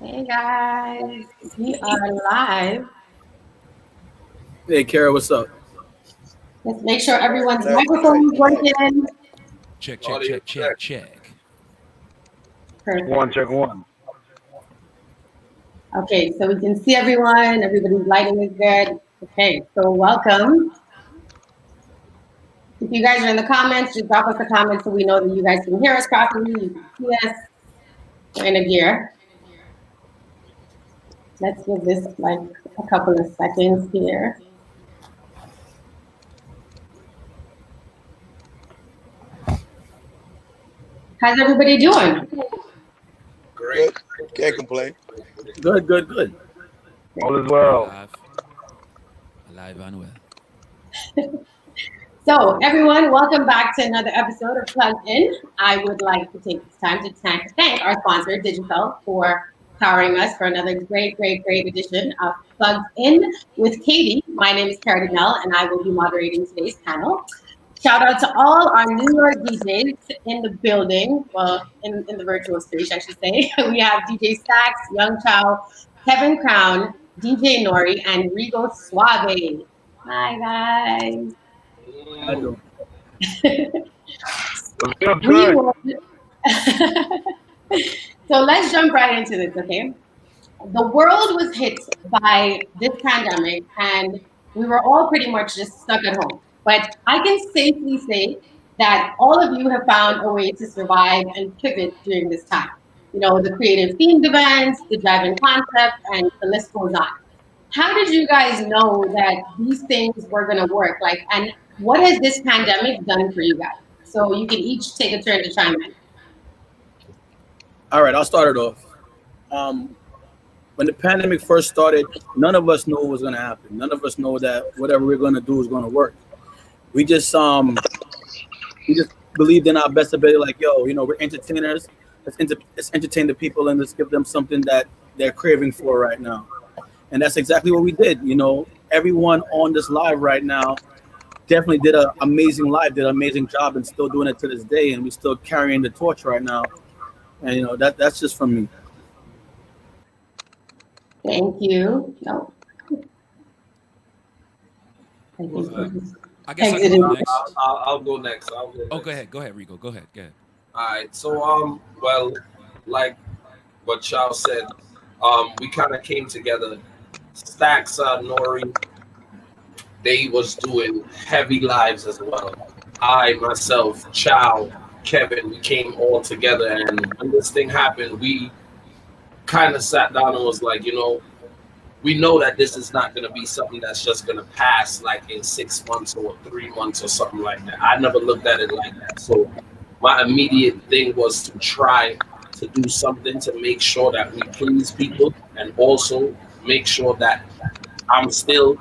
Hey guys, we are live. Hey, Kerra, what's up? Let's make sure everyone's Connect, microphone connect, is connect. working. Check, check, Audio check, check, check. check. One, Perfect. check one. Okay, so we can see everyone. Everybody's lighting is good. Okay, so welcome. If you guys are in the comments, just drop us a comment so we know that you guys can hear us properly. You can see us. We're in a gear. Let's give this like a couple of seconds here. How's everybody doing? Great. Good. Can't complain. Good, good, good. All is well. Alive and well. So, everyone, welcome back to another episode of Plugged In. I would like to take this time to thank our sponsor, Digital, for powering us for another great edition of Plugged In with Katie. My name is Kerra Denel, and I will be moderating today's panel. Shout out to all our New York DJs in the building, well, in the virtual stage, I should say. We have DJ Stakz, Young Chow, Kevin Crown, DJ Norie, and Riggo Suave. Hi, guys. I Mm, do. Feel We good. will. So let's jump right into this, okay? The world was hit by this pandemic, and we were all pretty much just stuck at home. But I can safely say that all of you have found a way to survive and pivot during this time. You know, the creative themed events, the drive-in concept, and the list goes on. How did you guys know that these things were going to work? Like, and what has this pandemic done for you guys? So you can each take a turn to chime in. All right, I'll start it off. Um, when the pandemic first started, none of us knew what was going to happen. None of us know that whatever we're going to do is going to work. We just we just believed in our best ability. Like, yo, we're entertainers. Let's entertain the people and let's give them something that they're craving for right now. And that's exactly what we did. Everyone on this live right now definitely did an amazing live, did an amazing job, and still doing it to this day. And we're still carrying the torch right now. And that's just from me. Thank you. No, I think well, we're just I guess I can exiting. go next. I'll go next. Oh, go ahead. Go ahead, Rico. Go ahead. Go ahead. All right. So well, like what Chow said, we kind of came together. Stacks, Nori, they was doing heavy lives as well. I myself, Chow, Kevin, we came all together, and when this thing happened, we kind of sat down and was like, we know that this is not going to be something that's just going to pass like in 6 months or 3 months or something like that. I never looked at it like that. So my immediate thing was to try to do something to make sure that we please people and also make sure that I'm still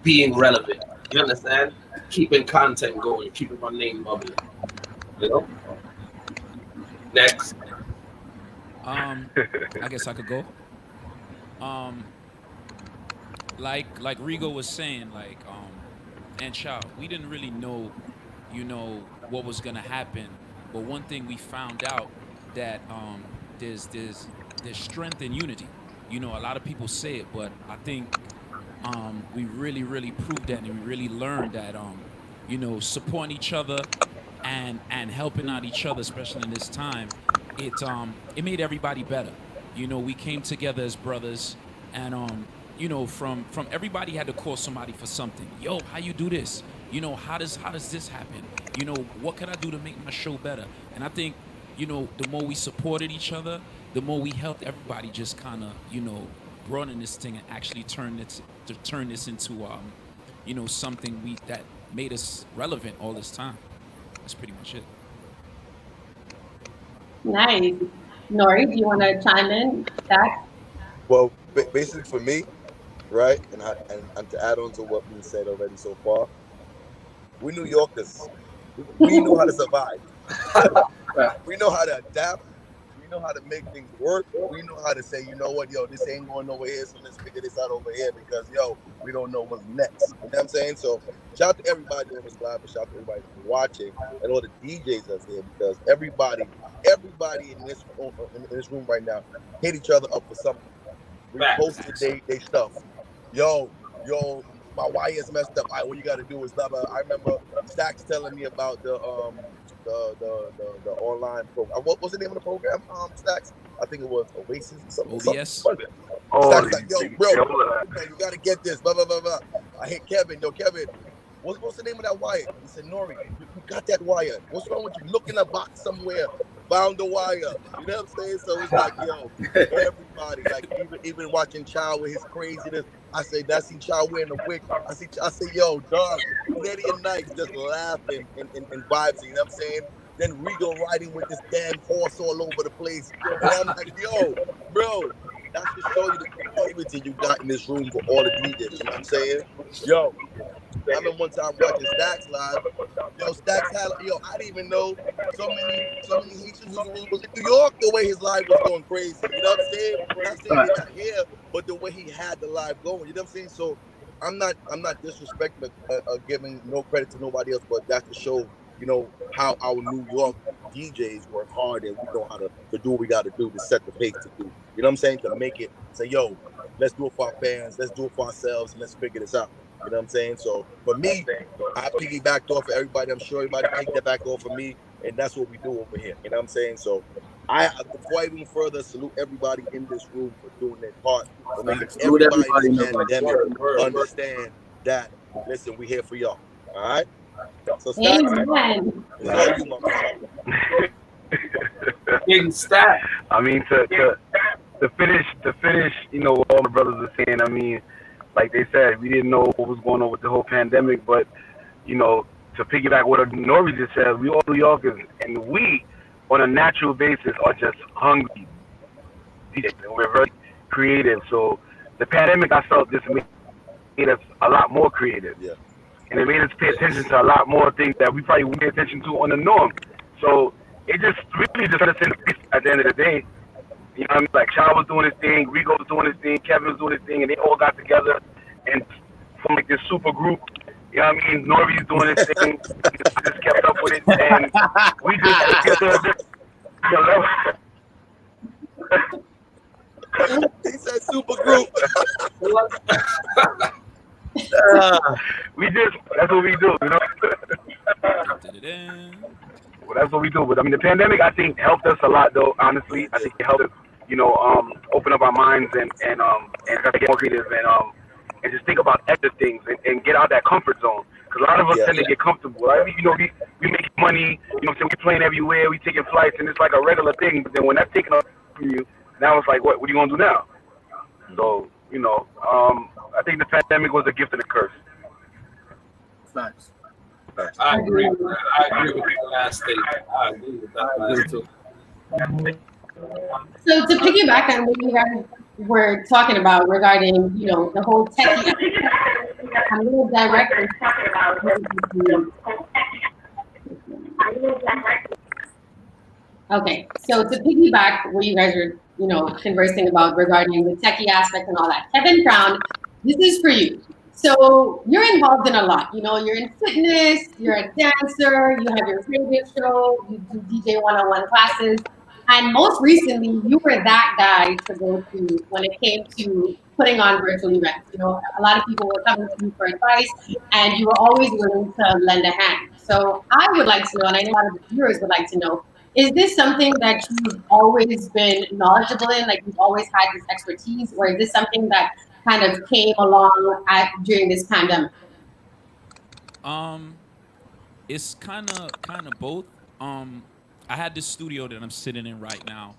being relevant. You understand? Keeping content going, keeping my name bubbling. You know? Next. I guess I could go. Um, like Rigo was saying, and Chow, we didn't really know, what was gonna happen. But one thing we found out that there's strength in unity. A lot of people say it, but I think we really proved that, and we really learned that supporting each other and helping out each other, especially in this time, it made everybody better. We came together as brothers, and from everybody had to call somebody for something. Yo, how you do this? How does this happen? What can I do to make my show better? And I think the more we supported each other, the more we helped everybody just kind of broaden this thing and actually turn this into something that made us relevant all this time. That's pretty much it. Nice. Nori, do you want to chime in? Zach? Well, basically for me, right, and to add on to what been said already so far, we New Yorkers, we know how to survive. We know how to adapt. We know how to make things work. We know how to say, you know what, yo, this ain't going over here, so let's figure this out over here because, yo, we don't know what's next. You know what I'm saying? So shout out to everybody on this live, and shout out to everybody that's watching, and all the DJs that's here, because everybody in this room right now hit each other up for something. Reposted they stuff. Yo, my wire is messed up. All right, what you got to do is blah blah. I remember Stakz telling me about the online program. What was the name of the program? Stakz? I think it was Oasis or something. OBS. Stakz like, yo, bro, man, you got to get this. Blah blah blah blah. I hit Kevin. Yo, Kevin, what's the name of that wire? He said, Norie, you got that wire. What's wrong with you? Look in a box somewhere. Found the wire. You know what I'm saying? So it's like, yo, everybody, like even watching Chow with his craziness. I say, I see Chow wearing a wig. I say, yo, dog, Nettie and Nice just laughing and vibes. You know what I'm saying? Then Riggo riding with this damn horse all over the place. And I'm like, yo, bro, that should show you the creativity you got in this room for all the DJs. You know what I'm saying? Yo, I remember one time watching Stakz live. Yo, Stakz had, I didn't even know so many Haitians was in New York the way his live was going crazy. You know what I'm saying? Not saying he's not here, but the way he had the live going. You know what I'm saying? So I'm not disrespecting giving no credit to nobody else, but that's to show, how our New York DJs work hard and we know how to do what we got to do to set the pace to do. You know what I'm saying? To make it, say, yo, let's do it for our fans, let's do it for ourselves, and let's figure this out. You know what I'm saying? So for me, I piggybacked off of everybody. I'm sure everybody picked back off of me, and that's what we do over here. You know what I'm saying? So before I even further, salute everybody in this room for doing their part, for making everybody in this pandemic understand that, listen, we're here for y'all. All right? So Amen. It's all you, my man. Big stat. I mean, to finish, what all the brothers are saying, I mean, like they said, we didn't know what was going on with the whole pandemic, but, to piggyback what Norie just said, we all New Yorkers, and we, on a natural basis, are just hungry. We're very creative. So the pandemic, I felt, just made us a lot more creative. Yeah. And it made us pay attention to a lot more things that we probably wouldn't pay attention to on the norm. So it just really just put us in the face at the end of the day. You know what I mean? Like Chow was doing his thing, Riggo was doing his thing, Kevin was doing his thing, and they all got together and formed like this super group. You know what I mean? Norie's doing his thing. We just kept up with it, and we just He said super group. That's what we do, Well, that's what we do. But I mean, the pandemic, I think, helped us a lot, though. Honestly, I think it helped us, open up our minds and get more creative and just think about extra things and get out of that comfort zone. Because a lot of us tend to get comfortable. Right? We make money. We're playing everywhere. We taking flights, and it's like a regular thing. But then when that's taken up from you, now it's like, what are you gonna do now? So I think the pandemic was a gift and a curse. Facts. I agree with that. I agree with the last statement. I agree with that last statement. So to piggyback on what you guys were talking about regarding, the whole techie, I'm going to directly talk about Okay, so to piggyback what you guys are, conversing about regarding the techie aspect and all that, Kevin Crown, this is for you. So you're involved in a lot. You're in fitness, you're a dancer, you have your radio show, you do DJ one-on-one classes. And most recently, you were that guy to go to when it came to putting on virtual events. A lot of people were coming to you for advice, and you were always willing to lend a hand. So I would like to know, and I know a lot of the viewers would like to know, is this something that you've always been knowledgeable in, like you've always had this expertise, or is this something that kind of came along during this pandemic? It's kind of both. I had this studio that I'm sitting in right now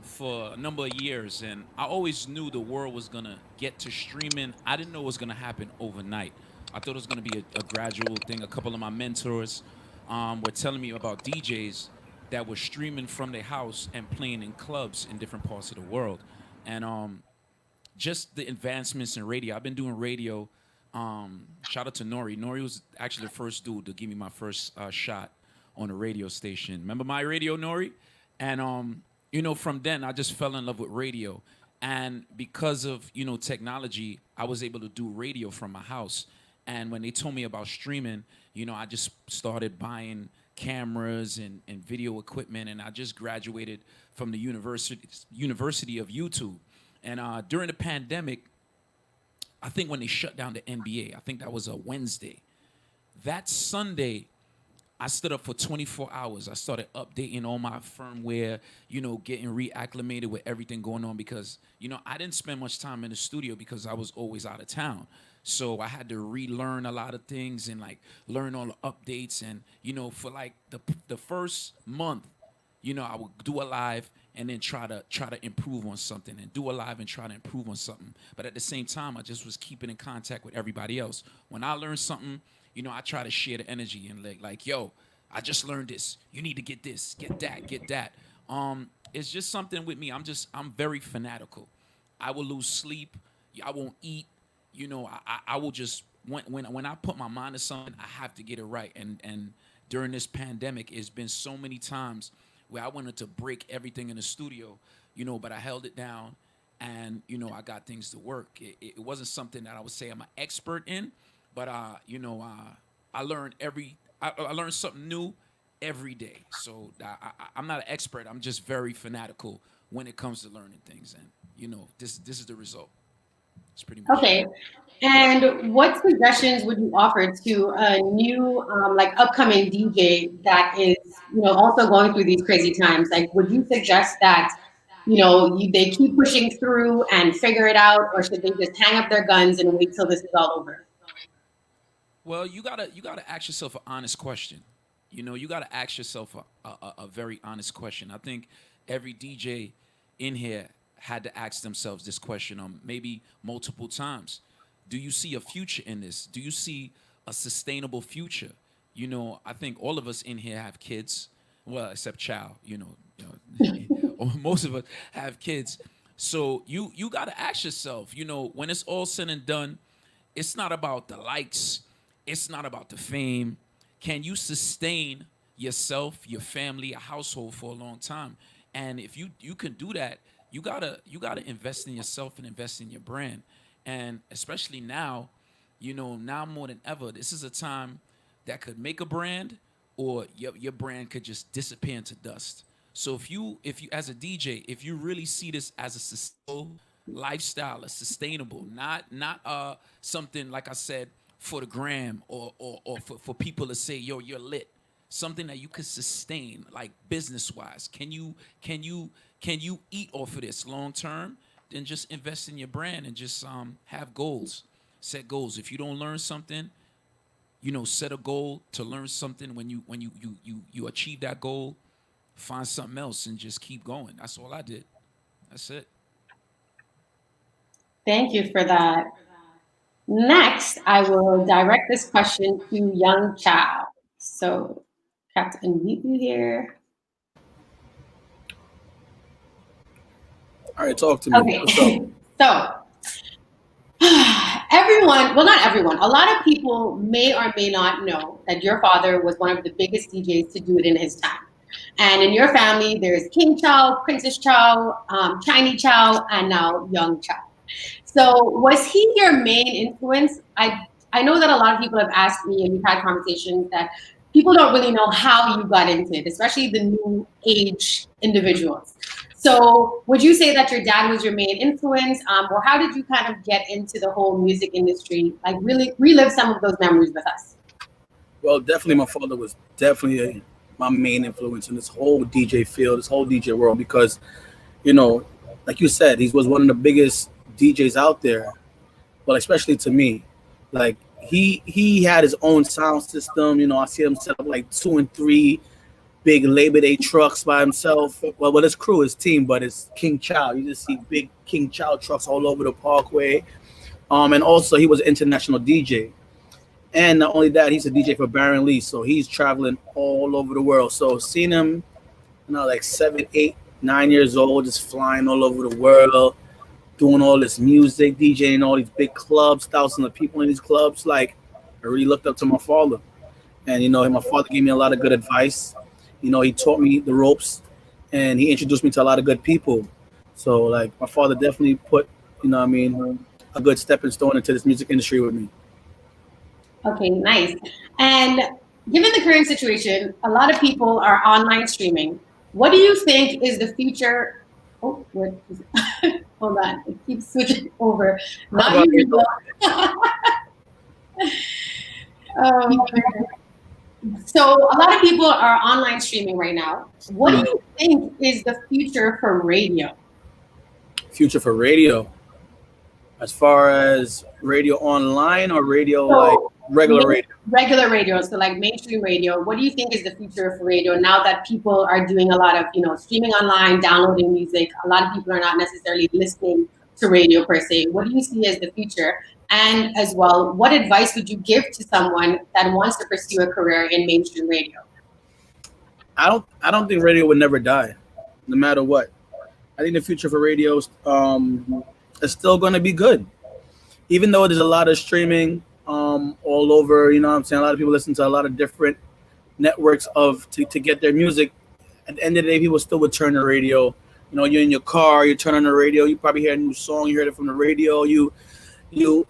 for a number of years, and I always knew the world was gonna get to streaming. I didn't know it was gonna happen overnight. I thought it was gonna be a gradual thing. A couple of my mentors were telling me about DJs that were streaming from their house and playing in clubs in different parts of the world, and just the advancements in radio. I've been doing radio. Shout out to Norie. Norie was actually the first dude to give me my first shot on a radio station. Remember my radio, Norie? And from then I just fell in love with radio. And because of, technology, I was able to do radio from my house. And when they told me about streaming, I just started buying cameras and video equipment. And I just graduated from the University of YouTube. And during the pandemic, I think when they shut down the NBA, I think that was a Wednesday. That Sunday, I stood up for 24 hours. I started updating all my firmware, getting reacclimated with everything going on because, I didn't spend much time in the studio because I was always out of town. So I had to relearn a lot of things and like learn all the updates. And, for like the first month, I would do a live and then try to improve on something and do a live and try to improve on something. But at the same time, I just was keeping in contact with everybody else. When I learned something, I try to share the energy and like, yo, I just learned this. You need to get this, get that. It's just something with me. I'm very fanatical. I will lose sleep. I won't eat. I will just when I put my mind to something, I have to get it right. And during this pandemic, it's been so many times where I wanted to break everything in the studio, but I held it down, and I got things to work. It wasn't something that I would say I'm an expert in. But I learned I learned something new every day. So I'm not an expert. I'm just very fanatical when it comes to learning things, and this is the result. It's pretty much Okay. And what suggestions would you offer to a new, like upcoming DJ that is, also going through these crazy times? Like, would you suggest that, they keep pushing through and figure it out, or should they just hang up their guns and wait till this is all over? Well, you gotta ask yourself an honest question. You gotta ask yourself a very honest question. I think every DJ in here had to ask themselves this question maybe multiple times. Do you see a future in this? Do you see a sustainable future? I think all of us in here have kids. Well, except Chow, most of us have kids. So you gotta ask yourself, when it's all said and done, it's not about the likes. It's not about the fame. Can you sustain yourself, your family, a household for a long time? And if you can do that, you gotta invest in yourself and invest in your brand. And especially now, now more than ever, this is a time that could make a brand, or your brand could just disappear into dust. So if you as a DJ, if you really see this as a sustainable lifestyle, a sustainable, not something like I said, for the gram or for people to say, yo, you're lit. Something that you could sustain, like business wise. Can you eat off of this long term? Then just invest in your brand and just have goals. Set goals. If you don't learn something, set a goal to learn something. When you achieve that goal, find something else and just keep going. That's all I did. That's it. Thank you for that. Next, I will direct this question to young Chow. So, have to unmute you here. All right, talk to me. Okay. What's up? So, everyone, well, not everyone, a lot of people may or may not know that your father was one of the biggest DJs to do it in his time. And in your family, there's King Chow, Princess Chow, Chinese Chow, and now young Chow. So was he your main influence? I know that a lot of people have asked me, and we've had conversations that people don't really know how you got into it, especially the new age individuals. So would you say that your dad was your main influence, or how did you kind of get into the whole music industry? Like really relive some of those memories with us. Well, definitely my father was definitely my main influence in this whole DJ field, this whole DJ world, because, like you said, he was one of the biggest DJs out there, but especially to me, like he had his own sound system. I see him set up like 2 and 3 big Labor Day trucks by himself. Well, his crew, his team, but it's King Chow. You just see big King Chow trucks all over the Parkway. And also he was an international DJ. And not only that, he's a DJ for Baron Lee, so he's traveling all over the world. So seeing him, like 7, 8, 9 years old, just flying all over the world, doing all this music, DJing all these big clubs, thousands of people in these clubs. Like, I really looked up to my father. And, my father gave me a lot of good advice. He taught me the ropes. and he introduced me to a lot of good people. So like my father definitely put, a good stepping stone into this music industry with me. Okay, nice. And given the current situation, a lot of people are online streaming. What do you think is the future? Oh, what is it? Hold on, it keeps switching over. How Not about you, you? Riggo. Um, so a lot of people are online streaming right now. What do you think is the future for radio? Future for radio, as far as radio online or radio like So regular radio? regular radio, so like mainstream radio. What do you think is the future for radio now that people are doing a lot of streaming online, downloading music? A lot of people are not necessarily listening to radio per se. What do you see as the future? And as well, what advice would you give to someone that wants to pursue a career in mainstream radio? I don't think radio would never die, no matter what. I think the future for radio is still going to be good, even though there's a lot of streaming all over. You know what I'm saying? A lot of people listen to a lot of different networks to get their music. At the end of the day, people still would turn the radio. You know, you're in your car, you turn on the radio, you probably hear a new song, you heard it from the radio. The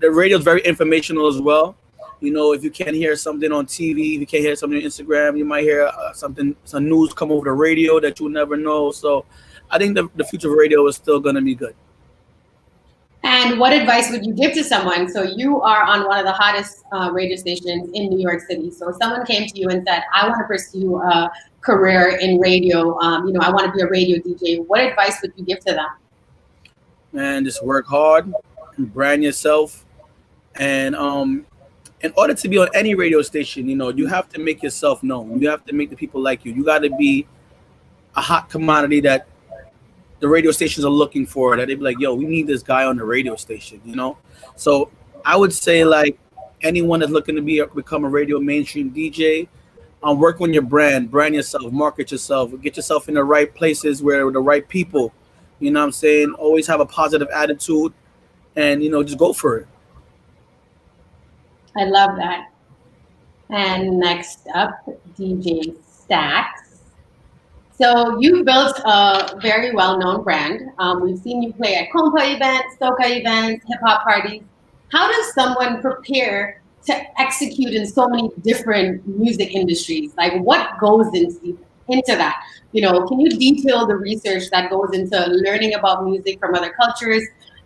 radio is very informational as well. You know, if you can't hear something on TV, if you can't hear something on Instagram, you might hear some news come over the radio that you'll never know. So I think the future of radio is still going to be good. And what advice would you give to someone? So you are on one of the hottest radio stations in New York City. So if someone came to you and said, I want to pursue a career in radio, I want to be a radio DJ. What advice would you give to them? Man, just work hard, brand yourself, and in order to be on any radio station, you have to make yourself known. You have to make the people like you. You got to be a hot commodity that the radio stations are looking for, that they be like, yo, we need this guy on the radio station, So I would say, like, anyone that's looking to become a radio mainstream DJ, work on your brand yourself, market yourself, get yourself in the right places where the right people, you know what I'm saying? Always have a positive attitude and, just go for it. I love that. And next up, DJ Stakz. So you've built a very well-known brand. We've seen you play at compa events, soca events, hip-hop parties. How does someone prepare to execute in so many different music industries? Like, what goes into that? Can you detail the research that goes into learning about music from other cultures?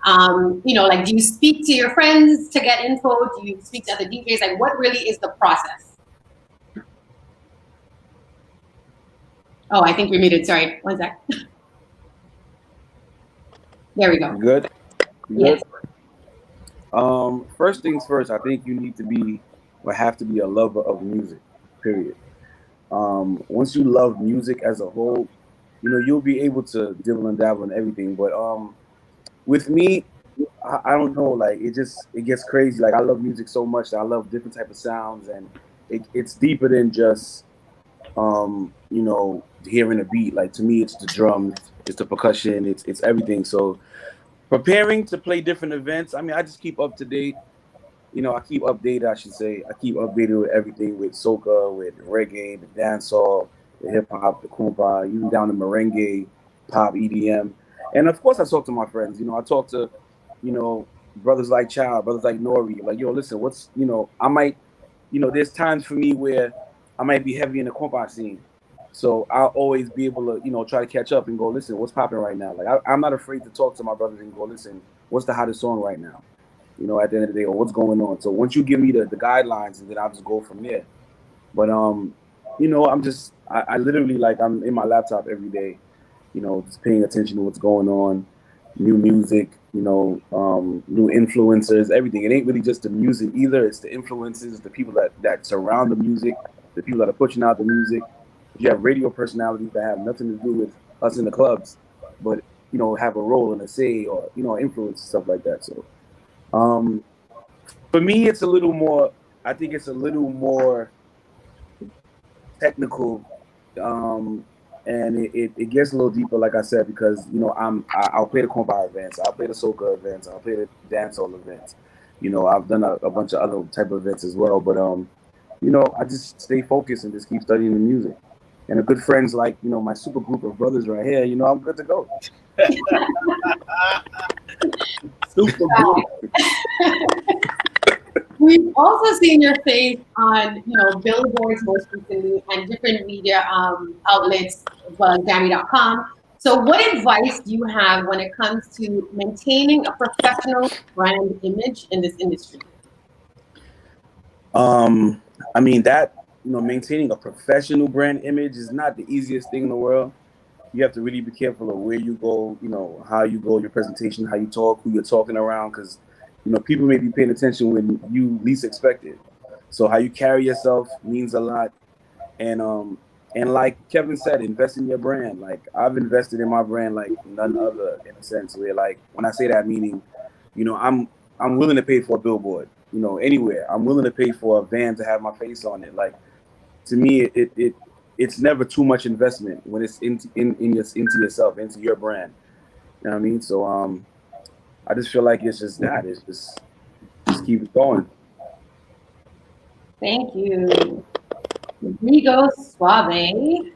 Like, do you speak to your friends to get info? Do you speak to other DJs? Like, what really is the process? Oh, I think we're muted. Sorry, one sec. There we go. Good. Yes. First things first, I think you need to be or have to be a lover of music, period. Once you love music as a whole, you'll be able to dibble and dabble in everything. But with me, I don't know, like it gets crazy. Like I love music so much that I love different type of sounds, and it's deeper than just hearing a beat. Like to me, it's the drums, it's the percussion, it's everything. So preparing to play different events, I mean, I just keep up to date. I keep updated, I should say. I keep updated with everything, with soca, with reggae, the dancehall, the hip hop, the compa, even down to merengue, pop, EDM. And of course I talk to my friends. I talk to, brothers like Chow, brothers like Norie. Like, yo, listen, I might, there's times for me where I might be heavy in the compa scene. So I'll always be able to, try to catch up and go, listen, what's popping right now? Like, I'm not afraid to talk to my brothers and go, listen, what's the hottest song right now? At the end of the day, or what's going on. So once you give me the guidelines, and then I'll just go from there. But, I literally, like, I'm in my laptop every day, just paying attention to what's going on, new music, new influencers, everything. It ain't really just the music either. It's the influences, the people that surround the music, the people that are pushing out the music. You have radio personalities that have nothing to do with us in the clubs, but, have a role in a say or, influence, stuff like that. So for me, it's a little more, I think it's a little more technical, and it gets a little deeper, like I said, because, I'll play the compa events, I'll play the soca events, I'll play the dancehall events. I've done a bunch of other type of events as well, but, I just stay focused and just keep studying the music. and a good friends like, you know, my super group of brothers right here, you know, I'm good to go. Super good. We've also seen your face on, you know, billboards most recently and different media outlets, well, Grammy.com. So what advice do you have when it comes to maintaining a professional brand image in this industry? I mean, that, you know, maintaining a professional brand image is not the easiest thing in the world. You have to really be careful of where you go, you know, how you go, your presentation, how you talk, who you're talking around, because, you know, people may be paying attention when you least expect it. So how you carry yourself means a lot. And like Kevin said, invest in your brand. Like, I've invested in my brand like none other, in a sense where, like, when I say that, meaning, you know, I'm willing to pay for a billboard, you know, anywhere. I'm willing to pay for a van to have my face on it. Like, to me, it's never too much investment when it's into yourself, into your brand. You know what I mean? So I just feel like it's just that. It's just keep it going. Thank you. Riggo Suave.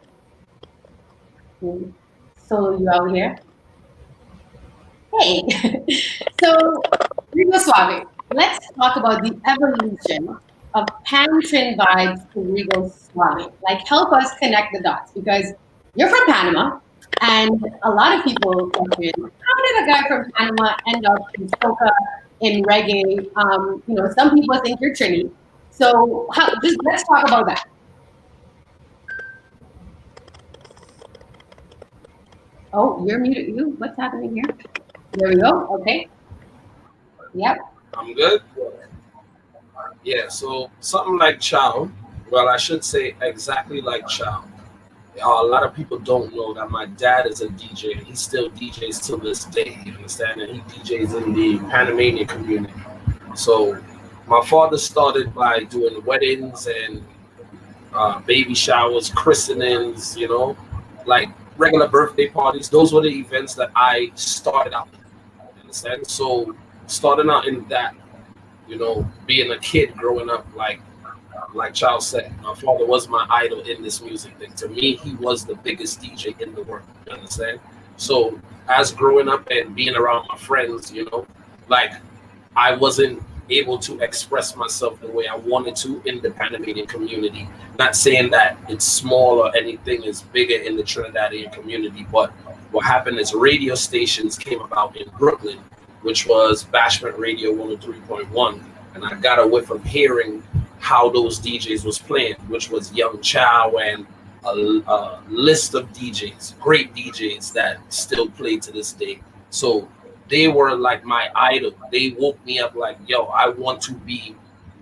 So you out here? Hey. So Riggo Suave, let's talk about the evolution of Pan-Trin vibes to Riggo Suave. Like, help us connect the dots, because you're from Panama, and a lot of people question, how did a guy from Panama end up in soca, in reggae? You know, some people think you're Trini. So just let's talk about that. Oh, you're muted. What's happening here? There we go. Okay. Yep. I'm good. Yeah, so something like Chow, well, I should say exactly like Chow. A lot of people don't know that my dad is a DJ. He still DJs till this day, you understand? And he DJs in the Panamanian community. So my father started by doing weddings and baby showers, christenings, you know, like regular birthday parties. Those were the events that I started out in, you understand? So starting out in that, you know, being a kid growing up, like Chow said, my father was my idol in this music thing. To me, he was the biggest DJ in the world. You understand? So as growing up and being around my friends, you know, like, I wasn't able to express myself the way I wanted to in the Panamanian community. Not saying that it's small or anything is bigger in the Trinidadian community, but what happened is radio stations came about in Brooklyn, which was Bashment Radio 103.1, and I got a whiff of hearing how those DJs was playing, which was Young Chow and a list of DJs, great DJs that still play to this day. So they were like my idol. They woke me up like, yo, I want to be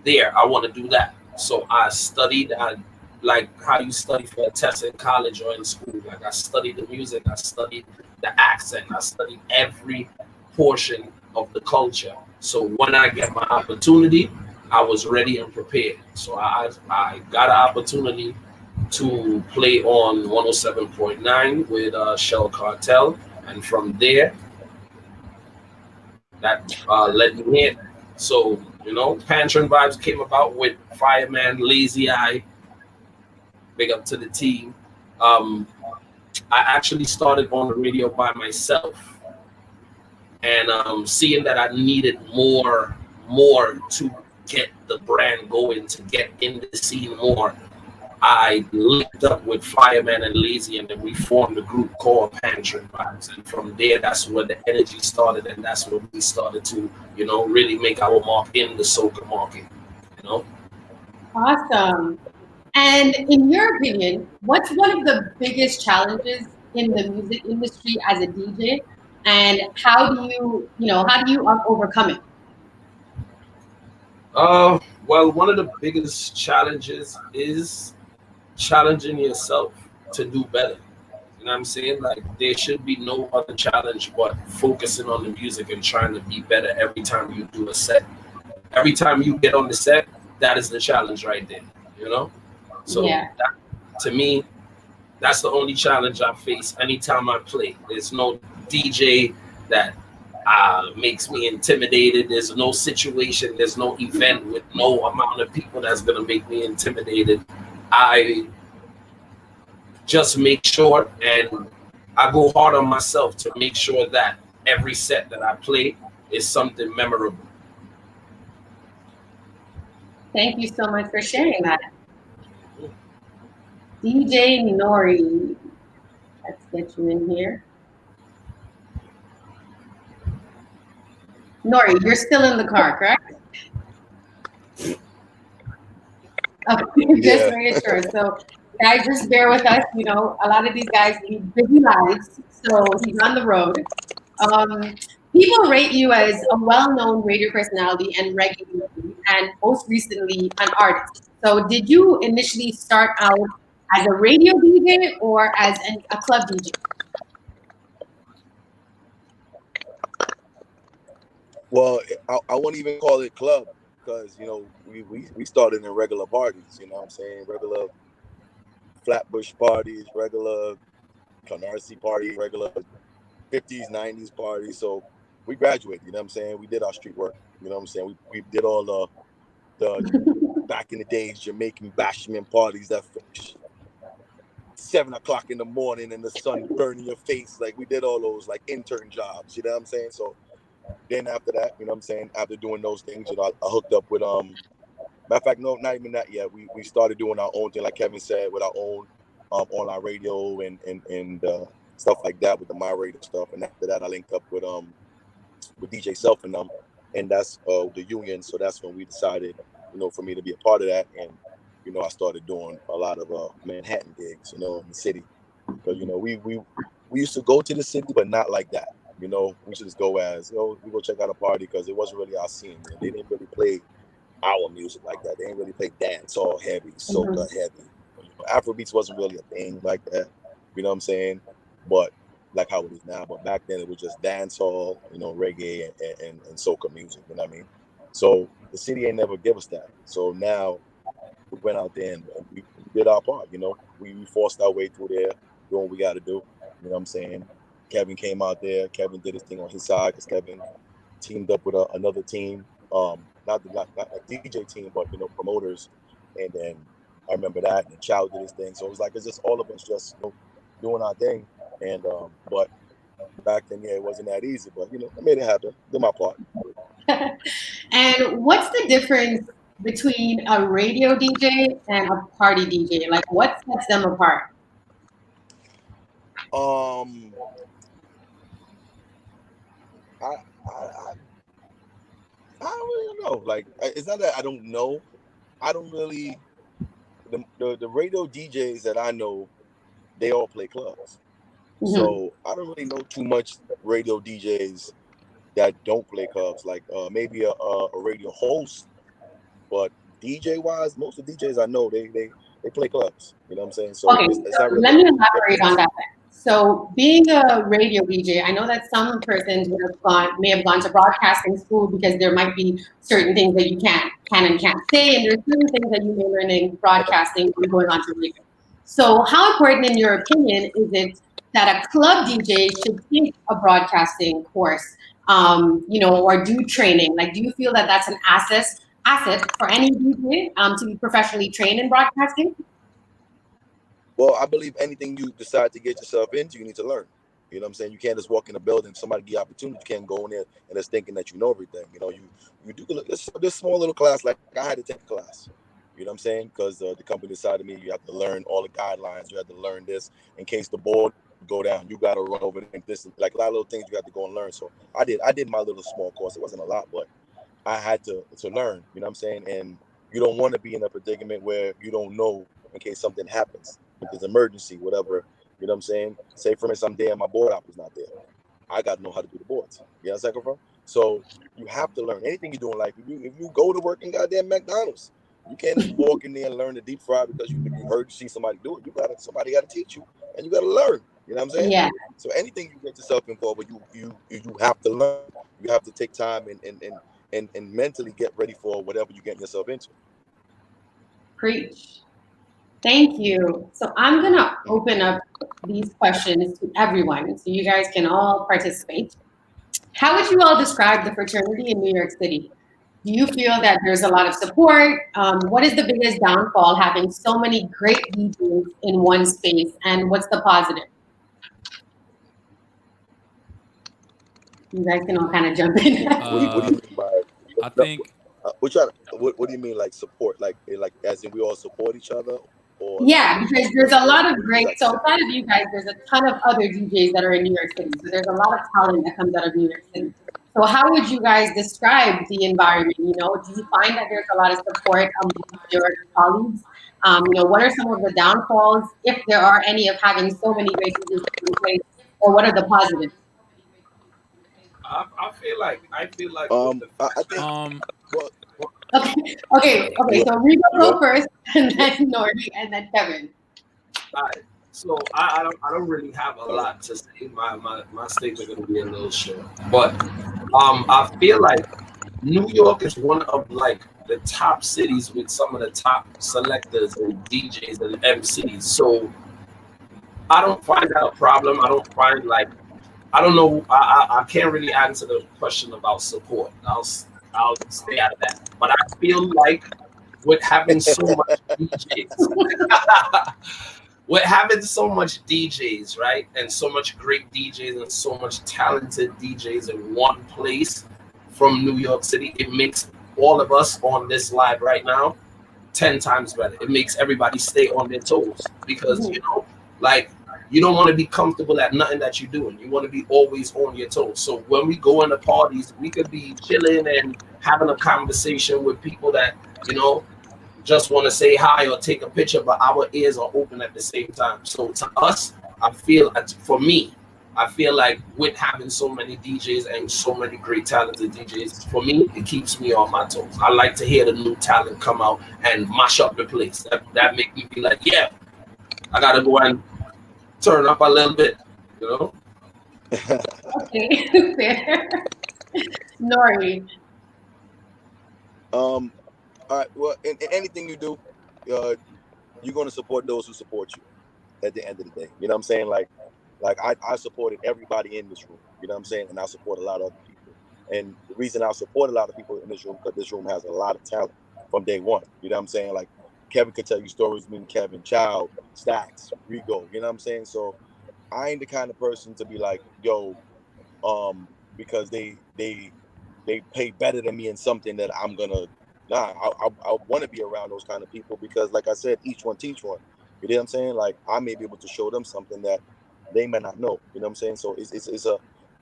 there. I want to do that. So I studied, like how you study for a test in college or in school. Like, I studied the music, I studied the accent, I studied every portion of the culture. So when I get my opportunity, I was ready and prepared. So I got an opportunity to play on 107.9 with Shell Cartel, and from there, that led me in. So, you know, Pan-Trin Vibes came about with Fireman, Lazy Eye. Big up to the team. I actually started on the radio by myself, and seeing that I needed more to get the brand going, to get in the scene more, I linked up with Fireman and Lazy, and then we formed a group called Pan-Trin Vibes. And from there, that's where the energy started, and that's where we started to, you know, really make our mark in the soca market, you know. Awesome. And in your opinion, what's one of the biggest challenges in the music industry as a DJ, and how do you overcome it? Well, one of the biggest challenges is challenging yourself to do better. You know what I'm saying? Like, there should be no other challenge but focusing on the music and trying to be better every time you do a set. Every time you get on the set, that is the challenge right there, you know? So Yeah. that, to me, that's the only challenge I face anytime I play. There's no DJ that makes me intimidated. There's no situation, there's no event with no amount of people that's gonna make me intimidated. I just make sure, and I go hard on myself to make sure that every set that I play is something memorable. Thank you so much for sharing that. DJ Norie, let's get you in here. Norie, you're still in the car, correct? Okay, just making sure. So, guys, just bear with us. You know, a lot of these guys lead busy lives, so he's on the road. People rate you as a well-known radio personality and reggae DJ, and most recently an artist. So, did you initially start out as a radio DJ or as a club DJ? Well, I won't even call it club because, you know, we started in regular parties, you know what I'm saying? Regular Flatbush parties, regular Canarsie parties, regular 50s, 90s parties. So we graduated, you know what I'm saying? We did our street work, you know what I'm saying? We did all the back in the days Jamaican bashment parties that finished 7 o'clock in the morning and the sun burning your face. Like, we did all those like intern jobs, you know what I'm saying? So then after that, you know what I'm saying, after doing those things, you know, I hooked up with matter of fact, no, not even that yet. We started doing our own thing, like Kevin said, with our own online radio and stuff like that with the My Radio stuff. And after that, I linked up with DJ Self and that's the union. So that's when we decided, you know, for me to be a part of that. And, you know, I started doing a lot of Manhattan gigs, you know, in the city. Because, you know, we used to go to the city, but not like that. You know, we should just go as, you know, we go check out a party because it wasn't really our scene. They didn't really play our music like that. They didn't really play dancehall heavy, soca heavy. You know, Afrobeats wasn't really a thing like that. You know what I'm saying? But like how it is now. But back then it was just dancehall, you know, reggae and soca music. You know what I mean? So the city ain't never give us that. So now we went out there and we did our part. You know, we forced our way through there, doing what we got to do. You know what I'm saying? Kevin came out there. Kevin did his thing on his side because Kevin teamed up with another team, not a DJ team, but, you know, promoters. And then I remember that, and Chow did his thing. So it was like it's just all of us just, you know, doing our thing. And but back then, yeah, it wasn't that easy. But, you know, I made it happen. Did my part. And what's the difference between a radio DJ and a party DJ? Like, what sets them apart? I don't really know. Like, it's not that I don't know. I don't really. The radio DJs that I know, they all play clubs. Mm-hmm. So I don't really know too much radio DJs that don't play clubs. Like maybe a radio host, but DJ wise, most of the DJs I know they play clubs. You know what I'm saying? So okay, it's not really let me elaborate on that. So being a radio DJ, I know that some persons may have gone to broadcasting school because there might be certain things that you can and can't say, and there's certain things that you may learn in broadcasting when going on to radio. So how important, in your opinion, is it that a club DJ should take a broadcasting course, you know, or do training? Like, do you feel that that's an asset for any DJ to be professionally trained in broadcasting? Well, I believe anything you decide to get yourself into, you need to learn. You know what I'm saying? You can't just walk in a building, somebody give you opportunity. You can't go in there and just thinking that you know everything. You know, you do this small little class. Like, I had to take a class. You know what I'm saying? Because the company decided me, you have to learn all the guidelines. You have to learn this in case the board go down. You got to run over this. Like, a lot of little things you have to go and learn. So I did my little small course. It wasn't a lot, but I had to learn. You know what I'm saying? And you don't want to be in a predicament where you don't know in case something happens. If there's an emergency, whatever, you know what I'm saying? Say, for instance, I'm there and my board op is not there. I got to know how to do the boards. You know what I'm saying, bro? So you have to learn anything you do in life. If you go to work in goddamn McDonald's, you can't just walk in there and learn to deep fry because you see somebody do it. Somebody got to teach you, and you got to learn. You know what I'm saying? Yeah. So anything you get yourself involved with, you have to learn. You have to take time and mentally get ready for whatever you get yourself into. Preach. Thank you. So I'm going to open up these questions to everyone so you guys can all participate. How would you all describe the fraternity in New York City? Do you feel that there's a lot of support? What is the biggest downfall having so many great DJs in one space, and what's the positive? You guys can all kind of jump in. What do you mean by? I No, think what do you mean like support? Like as in we all support each other, or like Yeah, because there's a lot of what do you great. like So say? outside of you guys, there's a ton of other DJs that are in New York City. So there's a lot of talent that comes out of New York City. So how would you guys describe the environment? You know, do you find that there's a lot of support among your colleagues? You know, what are some of the downfalls, if there are any, of having so many great DJs in place, or what are the positives? I feel like with the I fact think well, Okay. you So Rigo you go go. first, and then Norie, and then Kevin. so I don't really have a All right. lot to say. My statement gonna be a little short, but I feel like New York is one of like the top cities with some of the top selectors and DJs and MCs. So I don't find that a problem. I don't find like I don't know. I can't really answer the question about support. I'll stay out of that. But I feel like with having so much DJs, with having so much DJs, right, and so much great DJs and so much talented DJs in one place from New York City, it makes all of us on this live right now 10 times better. It makes everybody stay on their toes because, Mhm. like, you don't want to be comfortable at nothing that you're doing. You want to be always on your toes. So when we go into parties, we could be chilling and having a conversation with people that, you know, just want to say hi or take a picture, but our ears are open at the same time. So to us, I feel that for me, I feel like with having so many DJs and so many great talented DJs, for me, it keeps me on my toes. I like to hear the new talent come out and mash up the place. That make me be like, yeah, I gotta go and turn up a little bit, you know. Okay, fair. Norie. All right. Well, in anything you do, uh, you're going to support those who support you. At the end of the day, you know what I'm saying? Like I supported everybody in this room. You know what I'm saying? And I support a lot of other people. And the reason I support a lot of people in this room because this room has a lot of talent from day one. You know what I'm saying? Like Kevin could tell you stories. Me and Kevin, Chow, Stakz, Riggo. You know what I'm saying? So I ain't the kind of person to be like, yo, because they pay better than me in something that I'm gonna. Nah, I want to be around those kind of people because, like I said, each one teach one. You know what I'm saying? Like I may be able to show them something that they may not know. You know what I'm saying? So it's a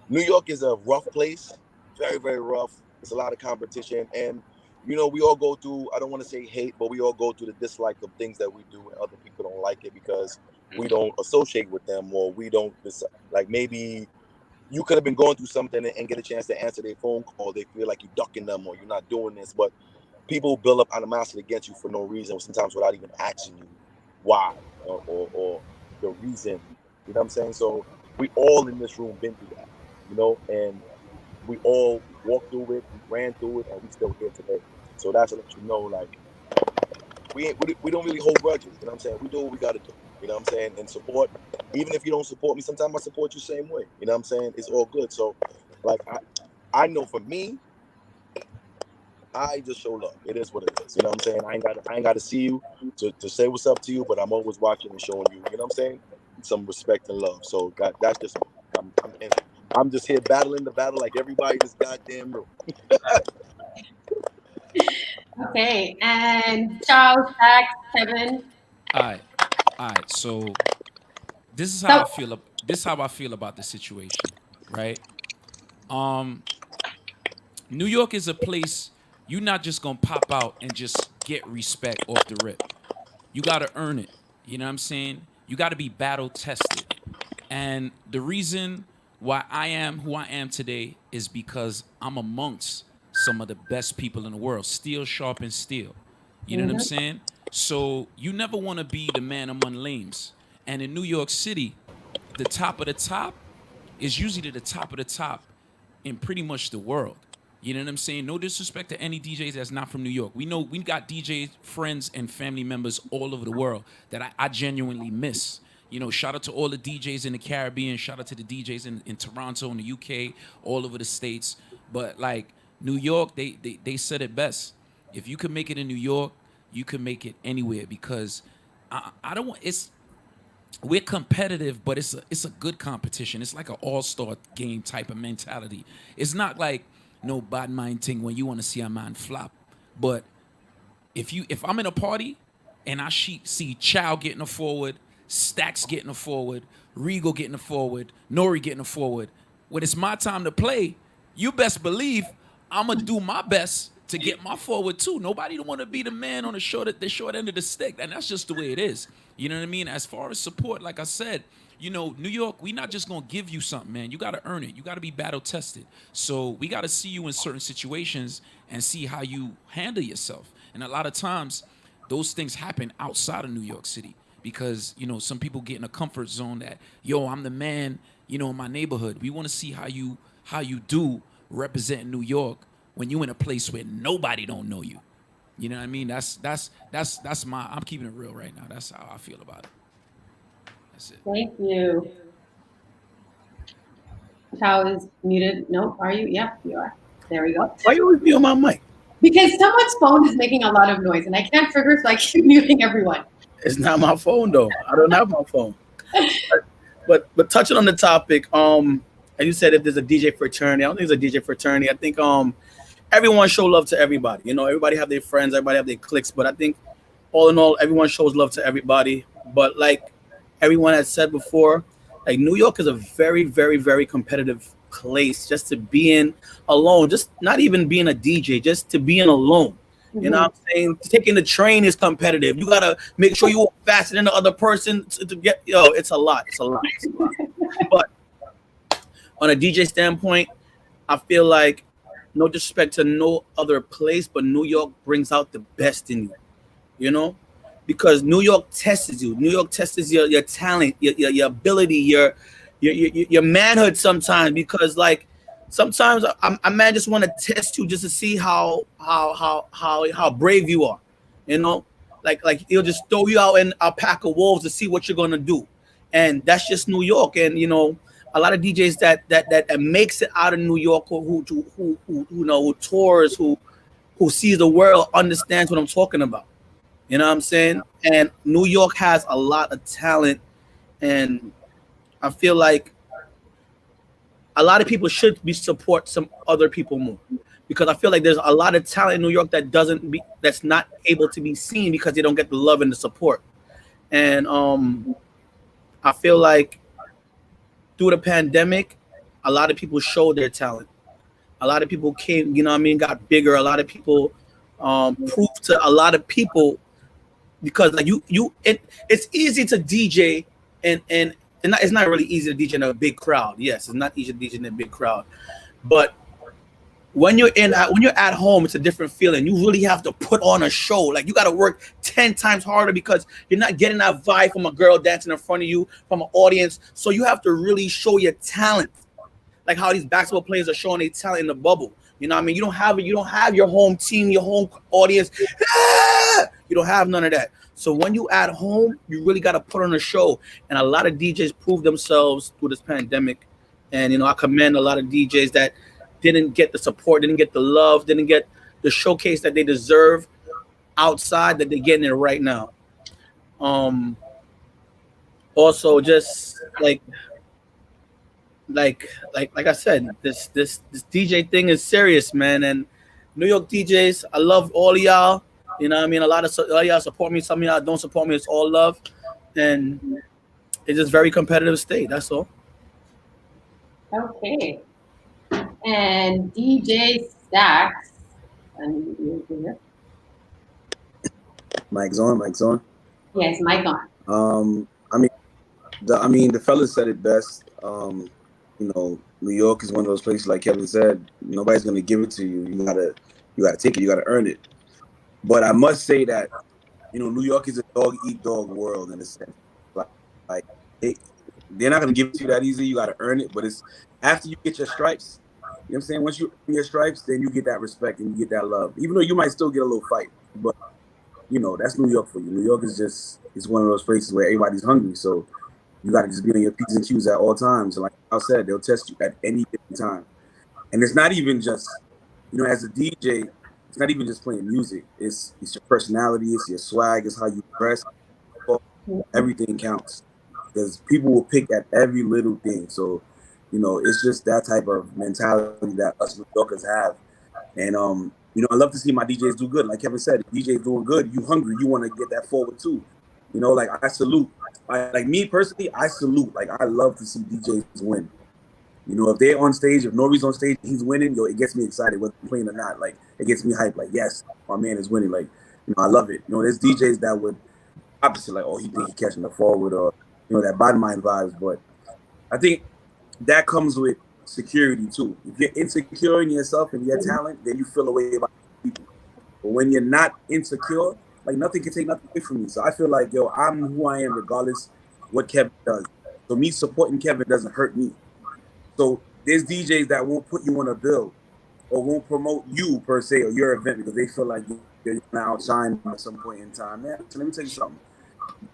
New York is a rough place, very very rough. It's a lot of competition, and we all go through. I don't want to say hate, but we all go through the dislike of things that we do, and other people don't like it because we don't associate with them or we don't like maybe you could have been going through something and get a chance to answer their phone call. They feel like you're ducking them or you're not doing this, but people build up animosity against you for no reason, sometimes without even asking you why or the reason. You know what I'm saying? So we all in this room been through that, and we all walked through it, we ran through it, and we still here today. So that's to let you know, like we don't really hold grudges. You know what I'm saying? We do what we got to do. You know what I'm saying? And support, even if you don't support me, sometimes I support you same way. You know what I'm saying? It's all good. So, like I know for me, I just show love. It is what it is. You know what I'm saying? I ain't got to see you to say what's up to you, but I'm always watching and showing you. You know what I'm saying? Some respect and love. So that's just me. I'm just here battling the battle like everybody in this goddamn room. Okay, and Charles, Stakz, Kevin. all right, all right. So this is how I So feel. This is how I feel about the situation, right? Um, New York is a place you're not just gonna pop out and just get respect off the rip. You gotta earn it. You know what I'm saying? You gotta be battle tested. And the reason why I am who I am today is because I'm amongst some of the best people in the world. Steel sharpens steel. You know what I'm mhm. saying? So you never want to be the man among lames. And in New York City, the top of the top is usually the top of the top in pretty much the world. You know what I'm saying? No disrespect to any DJs that's not from New York. We know we got DJs, friends, and family members all over the world that I genuinely miss. You know, shout out to all the DJs in the Caribbean. Shout out to the DJs in Toronto, in the UK, all over the states. But like New York, they said it best. If you can make it in New York, you can make it anywhere because I don't want it's we're competitive, but it's a good competition. It's like an all-star game type of mentality. It's not like no bad mind thing when you want to see a man flop. But if I'm in a party and I see Chow getting a forward, Stakz getting a forward, Riggo getting a forward, Norie getting a forward, when it's my time to play, you best believe I'm gonna do my best to get my forward too. Nobody don't want to be the man on the short end of the stick, and that's just the way it is. You know what I mean? As far as support, like I said, New York, we not just gonna give you something, man. You gotta earn it. You gotta be battle tested. So we gotta see you in certain situations and see how you handle yourself. And a lot of times, those things happen outside of New York City because some people get in a comfort zone that I'm the man, in my neighborhood. We want to see how you do representing New York when you in a place where nobody don't know you. You know what I mean? That's I'm keeping it real right now. That's how I feel about it. That's it. Thank you. Chow is muted. No, are you? Yep, you are. There we go. Why you always be on my mic? Because someone's phone is making a lot of noise and I can't figure, so I keep muting everyone. It's not my phone though. I don't have my phone. But touching on the topic, and you said if there's a DJ fraternity, I don't think there's a DJ fraternity. I think everyone show love to everybody. Everybody have their friends, everybody have their cliques. But I think all in all, everyone shows love to everybody. But like everyone has said before, like New York is a very, very, very competitive place just to be in alone. Just not even being a DJ, just to be in alone. You know what I'm saying? Taking the train is competitive. You gotta make sure you walk faster than the other person to get. It's a lot. It's a lot. But on a DJ standpoint, I feel like, no disrespect to no other place, but New York brings out the best in you. Because New York tests you. New York tests your talent, your ability, your manhood sometimes. Because like sometimes a man just want to test you just to see how brave you are. Like he'll just throw you out in a pack of wolves to see what you're gonna do, and that's just New York. And a lot of DJs that makes it out of New York, who tours, who sees the world, understands what I'm talking about. You know what I'm saying? And New York has a lot of talent, and I feel like a lot of people should support some other people more, because I feel like there's a lot of talent in New York that's not able to be seen because they don't get the love and the support. And I feel like through the pandemic, a lot of people showed their talent. A lot of people came, got bigger. A lot of people proved to a lot of people, because like it's easy to DJ and it's not really easy to DJ in a big crowd. Yes, it's not easy to DJ in a big crowd, but when you're at home, it's a different feeling. You really have to put on a show. Like you got to work 10 times harder because you're not getting that vibe from a girl dancing in front of you, from an audience. So you have to really show your talent, like how these basketball players are showing their talent in the bubble. You know what I mean? You don't have your home team, your home audience. You don't have none of that. So when you at home, you really got to put on a show. And a lot of DJs proved themselves through this pandemic. And I commend a lot of DJs that didn't get the support, didn't get the love, didn't get the showcase that they deserve outside, that they're getting it right now. Also, just like I said, this DJ thing is serious, man. And New York DJs, I love all of y'all. You know what I mean? A lot of y'all support me. Some of y'all don't support me. It's all love. And it's just very competitive state. That's all. Okay. And DJ Stakz. Mic's on. Yes, mic on. The fellas said it best. New York is one of those places, like Kevin said, nobody's gonna give it to you. You gotta take it, you gotta earn it. But I must say that, New York is a dog eat dog world in a sense. Like they're not gonna give it to you that easy. You gotta earn it. But it's after you get your stripes. You know what I'm saying? Once you earn your stripes, then you get that respect and you get that love. Even though you might still get a little fight, but that's New York for you. New York is one of those places where everybody's hungry. So you gotta just be on your P's and Q's at all times. And like I said, they'll test you at any given time. And it's not even just, as a DJ, it's not even just playing music. It's your personality, it's your swag, it's how you dress. Everything counts because people will pick at every little thing. So, it's just that type of mentality that us New Yorkers have. And I love to see my DJs do good. Like Kevin said, if DJs doing good, you hungry, you want to get that forward too. Like I salute. Like me personally, I salute. Like I love to see DJs win. If they're on stage, if Norie's on stage, he's winning, it gets me excited, whether I'm playing or not. Like it gets me hyped. Like, yes, my man is winning. Like, I love it. There's DJs that would opposite, like, oh, he think he's catching the forward, or that bad mind vibes. But I think that comes with security too. If you're insecure in yourself and your talent, then you feel away about people. But when you're not insecure, like nothing can take nothing away from me. So I feel like, I'm who I am regardless what Kevin does. So me supporting Kevin doesn't hurt me. So there's DJs that won't put you on a bill or won't promote you per se or your event because they feel like you're gonna outshine at some point in time. Man, so let me tell you something.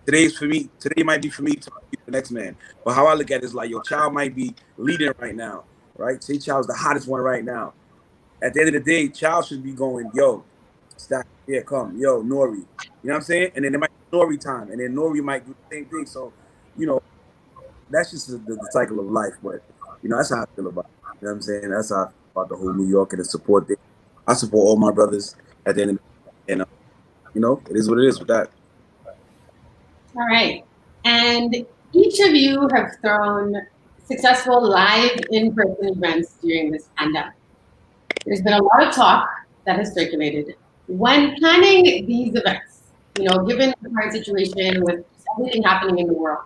Today's for me. Today might be for me. Tomorrow might be the next man. But how I look at it is like, Chow might be leading right now, right? Say Chow's the hottest one right now. At the end of the day, Chow should be going, yo, Stakz, here, come, yo, Norie. You know what I'm saying? And then it might be Norie time, and then Norie might do the same thing. So, that's just the cycle of life. But that's how I feel about it. You know what I'm saying? That's how I feel about the whole New York and the support thing. I support all my brothers at the end of the day. And, it is what it is with that. All right. And each of you have thrown successful live in-person events during this pandemic. There's been a lot of talk that has circulated. When planning these events, given the current situation with everything happening in the world,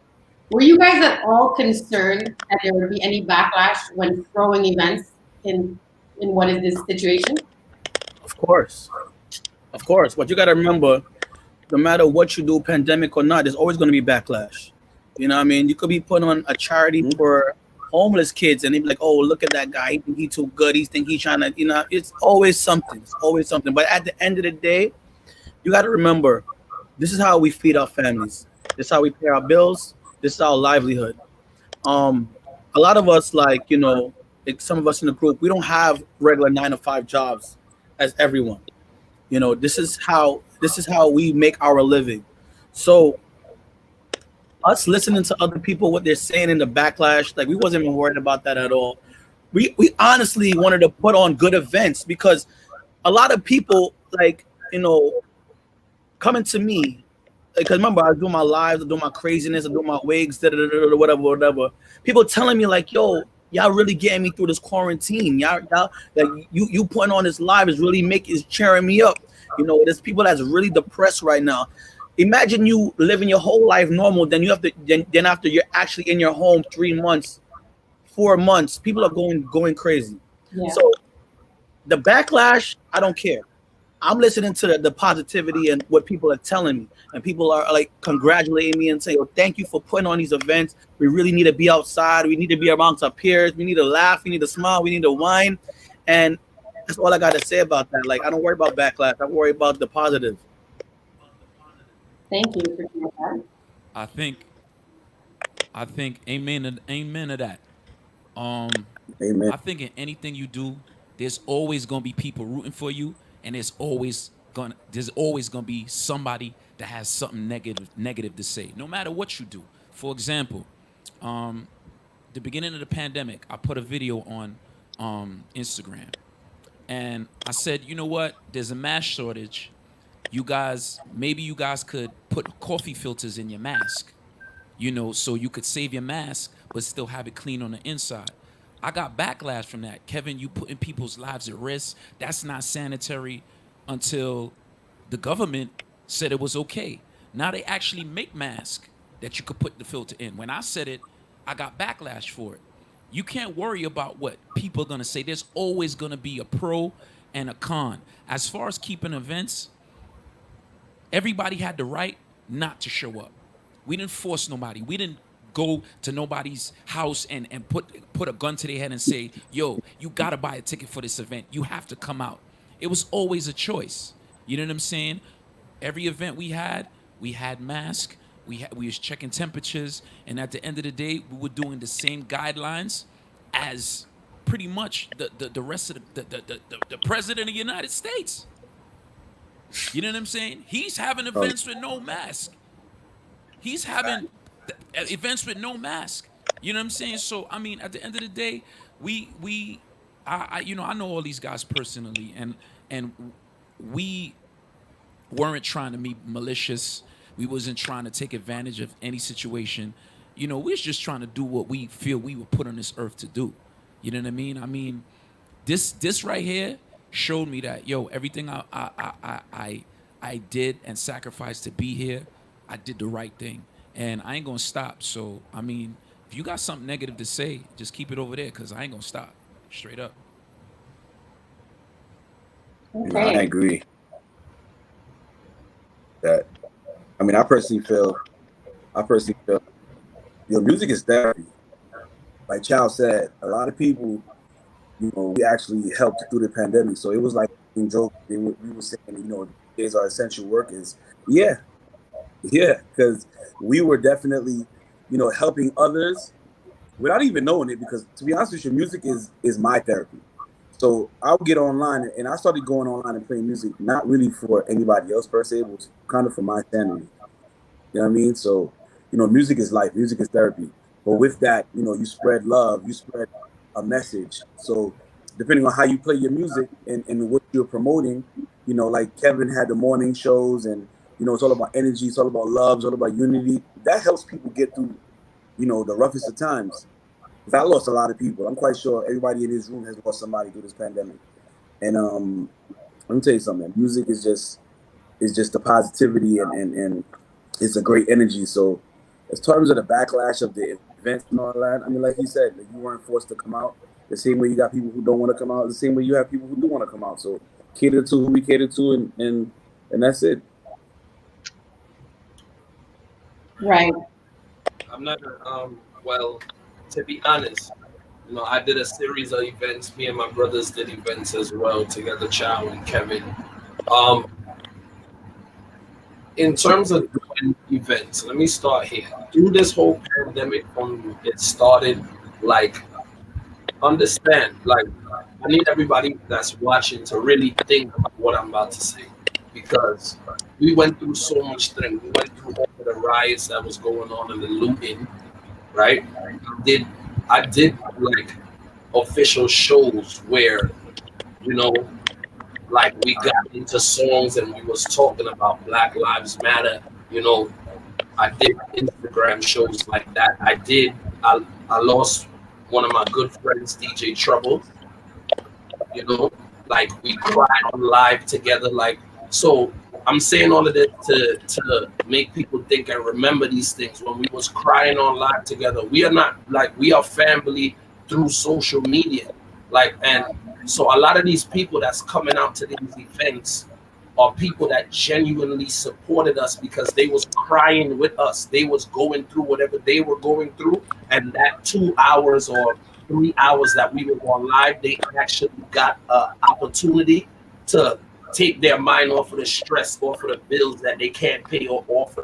were you guys at all concerned that there would be any backlash when throwing events in what is this situation? Of course. But you got to remember, no matter what you do, pandemic or not, there's always going to be backlash. You know what I mean? You could be putting on a charity for homeless kids and they'd be like, oh, look at that guy. He think he too good. He think he's trying to, it's always something. It's always something. But at the end of the day, you got to remember, this is how we feed our families. This is how we pay our bills. This is our livelihood. A lot of us, like some of us in the group, we don't have regular 9-to-5 jobs as everyone. This is how we make our living. So us listening to other people, what they're saying in the backlash, like we wasn't even worried about that at all. We honestly wanted to put on good events because a lot of people coming to me, because remember I was doing my lives, I doing my craziness, I doing my wigs, whatever. People telling me like, yo, y'all really getting me through this quarantine. Y'all like you putting on this live is really is cheering me up. There's people that's really depressed right now. Imagine you living your whole life normal, then you have to then after you're actually in your home 3 months, 4 months, people are going crazy. Yeah. So the backlash, I don't care. I'm listening to the positivity and what people are telling me, and people are like congratulating me and saying, "Oh, thank you for putting on these events. We really need to be outside. We need to be amongst our peers. We need to laugh. We need to smile. We need to whine." And that's all I got to say about that. Like, I don't worry about backlash. I worry about the positive. Thank you for that. I think amen to that. Amen. I think in anything you do, there's always gonna be people rooting for you, and there's always gonna be somebody that has something negative to say, no matter what you do. For example, the beginning of the pandemic, I put a video on Instagram, and I said, you know what? There's a mask shortage. Maybe you guys could put coffee filters in your mask, so you could save your mask but still have it clean on the inside. I got backlash from that. Kevin, you putting people's lives at risk. That's not sanitary, until the government said it was okay. Now they actually make masks that you could put the filter in. When I said it, I got backlash for it. You can't worry about what people are going to say. There's always going to be a pro and a con. As far as keeping events, everybody had the right not to show up. We didn't force nobody. We didn't go to nobody's house and put a gun to their head and say, yo, you got to buy a ticket for this event. You have to come out. It was always a choice. You know what I'm saying? Every event we had masks. We was checking temperatures. And at the end of the day, we were doing the same guidelines as pretty much the rest of the president of the United States. You know what I'm saying? He's having events with no mask. He's having events with no mask. You know what I'm saying? So I mean, at the end of the day, I know all these guys personally, and we weren't trying to be malicious. We wasn't trying to take advantage of any situation. You know, we was just trying to do what we feel we were put on this earth to do. You know what I mean? I mean, this right here showed me that everything I did and sacrificed to be here, I did the right thing, and I ain't gonna stop. So I mean, if you got something negative to say, just keep it over there, cause I ain't gonna stop. Straight up. Okay. I agree. That I mean, I personally feel music is therapy. Like Chow said, a lot of people, we actually helped through the pandemic. So it was like a joke. We were saying, these are essential workers. Yeah, because we were definitely, helping others without even knowing it. Because to be honest with you, music is my therapy. So I would get online, and I started going online and playing music, not really for anybody else per se. It was kind of for my sanity. You know what I mean? So, music is life. Music is therapy. But with that, you spread love. You spread a message. So depending on how you play your music and what you're promoting, like Kevin had the morning shows, and, it's all about energy. It's all about love. It's all about unity. That helps people get through, the roughest of times. Because I lost a lot of people. I'm quite sure everybody in this room has lost somebody through this pandemic. And let me tell you something. Music is just the positivity, and it's a great energy. So in terms of the backlash of the events and all that, I mean, like he said, you weren't forced to come out. The same way you got people who don't want to come out, the same way you have people who do want to come out. So cater to who we cater to, and that's it. Right. I'm not well, to be honest, I did a series of events. Me and my brothers did events as well together, Chow and Kevin. In terms of doing events, let me start here. Through this whole pandemic, when it started, understand, I need everybody that's watching to really think about what I'm about to say, because we went through so much things. We went through all of the riots that was going on and the looting, right? I did official shows where, we got into songs and we was talking about Black Lives Matter. I did Instagram shows like that. I lost one of my good friends, DJ Trouble. We cried on live together. So I'm saying all of this to make people think and remember these things. When we was crying on live together, we are not we are family through social media. And so a lot of these people that's coming out to these events are people that genuinely supported us because they was crying with us. They was going through whatever they were going through, and that 2 hours or 3 hours that we were on live, they actually got an opportunity to take their mind off of the stress, off of the bills that they can't pay, or off of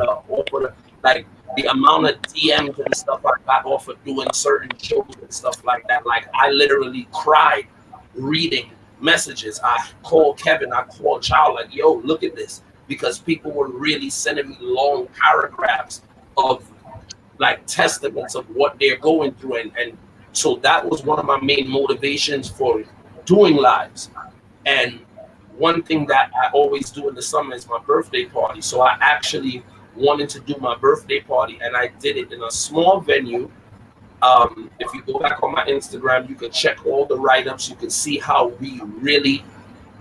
the amount of DMs and stuff I got off of doing certain shows and stuff like that. I literally cried reading messages. I called Kevin, I called Chow, yo, look at this, because people were really sending me long paragraphs of testaments of what they're going through, and so that was one of my main motivations for doing lives. And one thing that I always do in the summer is my birthday party. So I actually wanted to do my birthday party, and I did it in a small venue. If you go back on my Instagram, you can check all the write-ups. You can see how we really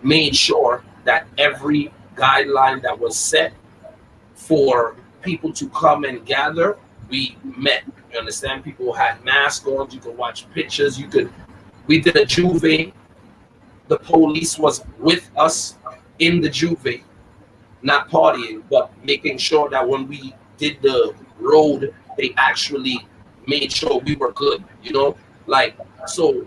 made sure that every guideline that was set for people to come and gather, we met. You understand? People had masks on. You could watch pictures. We did a Juve. The police was with us in the Juve, not partying, but making sure that when we did the road, they actually made sure we were good, so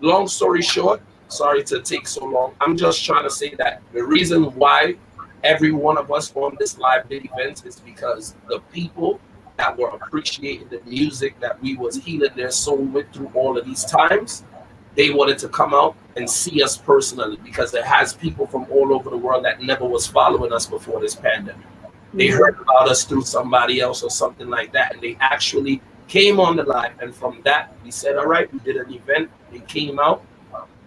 long story short, sorry to take so long. I'm just trying to say that the reason why every one of us on this live did events is because the people that were appreciating the music that we was healing their soul with through all of these times, they wanted to come out and see us personally, because it has people from all over the world that never was following us before this pandemic. They heard about us through somebody else or something like that, and they actually came on the live. And from that, we said, all right, we did an event. They came out,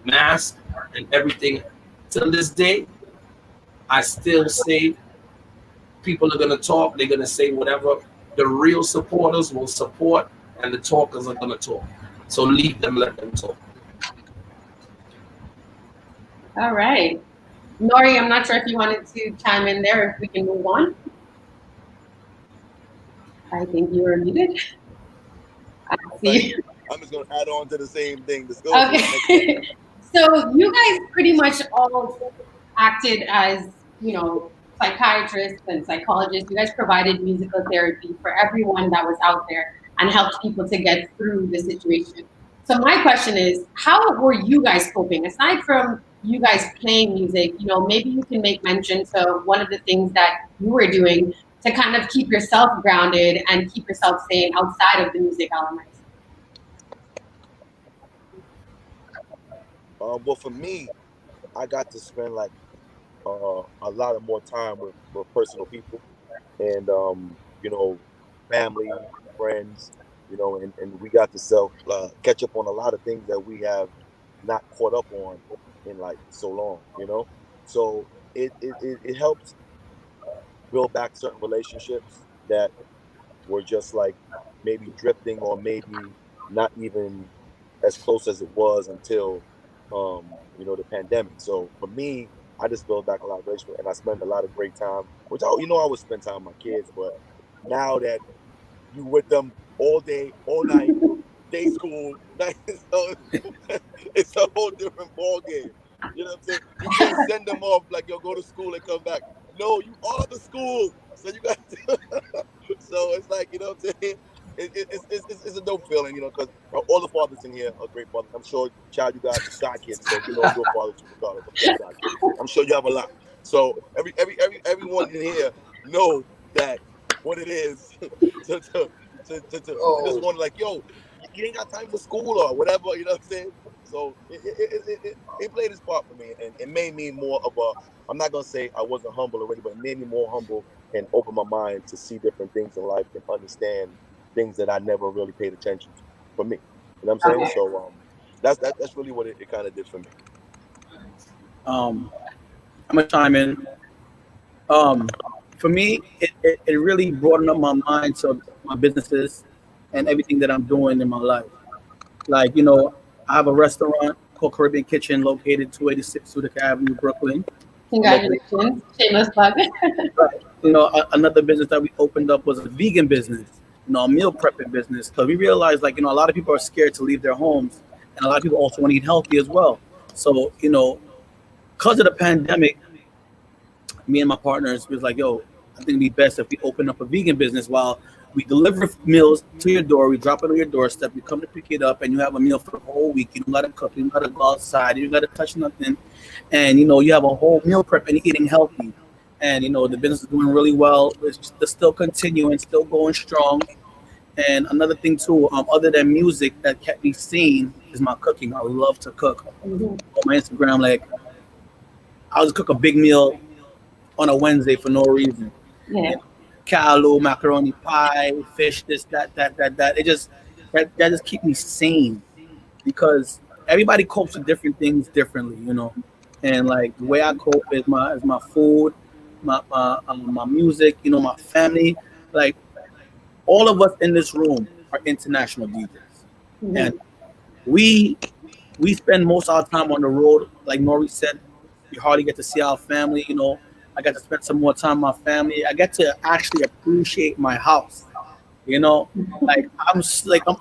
masked, and everything. Till this day, I still say people are going to talk. They're going to say whatever. The real supporters will support, and the talkers are going to talk. So leave them, let them talk. All right. Norie, I'm not sure if you wanted to chime in there, if we can move on. I think you were muted. I see. I'm just going to add on to the same thing. Okay. So you guys pretty much all acted as, you know, psychiatrists and psychologists. You guys provided musical therapy for everyone that was out there and helped people to get through the situation. So my question is, how were you guys coping? Aside from you guys playing music, you know, maybe you can make mention to one of the things that you were doing to kind of keep yourself grounded and keep yourself sane outside of the music elements. Well, for me, I got to spend like a lot of more time with personal people, and you know, family, friends, you know, and we got to catch up on a lot of things that we have not caught up on in like so long, you know. So it helped build back certain relationships that were just like maybe drifting, or maybe not even as close as it was until you know, the pandemic. So for me, I just built back a lot of relationships, and I spent a lot of great time, which I, you know, I would spend time with my kids, but now that you with them all day, all night, day school, night, so it's a whole different ball game. You know what I'm saying? You can't send them off like, yo, go to school and come back. No, you are the school, so you got to. So it's like, you know what I'm saying? It's a dope feeling, you know, because all the fathers in here are great fathers. I'm sure, Chow, you guys are shy kids, so you know your father too, regardless of your shy kids. I'm sure you have a lot. So everyone in here know that what it is to just want to, like, yo, you ain't got time for school or whatever, you know what I'm saying? So it played its part for me, and it made me more of a, I'm not gonna say I wasn't humble already, but it made me more humble and open my mind to see different things in life and understand things that I never really paid attention to, for me. You know what I'm saying? Okay. So that's really what it kind of did for me. I'm gonna chime in. For me, it really broadened up my mind to my businesses and everything that I'm doing in my life. Like, you know, I have a restaurant called Caribbean Kitchen located 286 Utica Avenue, Brooklyn. Congratulations. Shameless plug. Right. You know, another business that we opened up was a vegan business, you know, a meal prepping business. Because we realized, like, you know, a lot of people are scared to leave their homes, and a lot of people also want to eat healthy as well. So, you know, because of the pandemic, me and my partners was like, yo, I think it'd be best if we open up a vegan business while we deliver meals to your door. We drop it on your doorstep. You come to pick it up, and you have a meal for the whole week. You don't gotta cook. You don't gotta go outside. You don't gotta touch nothing. And, you know, you have a whole meal prep and eating healthy. And, you know, the business is doing really well. It's still continuing, still going strong. And another thing too, other than music that kept me sane, is my cooking. I love to cook. On my Instagram, like, I'll just cook a big meal on a Wednesday for no reason. Yeah. Callo, macaroni pie, fish, this, that. It just that just keep me sane, because everybody copes with different things differently, you know. And like the way I cope is my food, my music, you know, my family. Like, all of us in this room are international DJs, and we spend most of our time on the road. Like Norie said, we hardly get to see our family. You know, I got to spend some more time with my family. I get to actually appreciate my house. You know, like I'm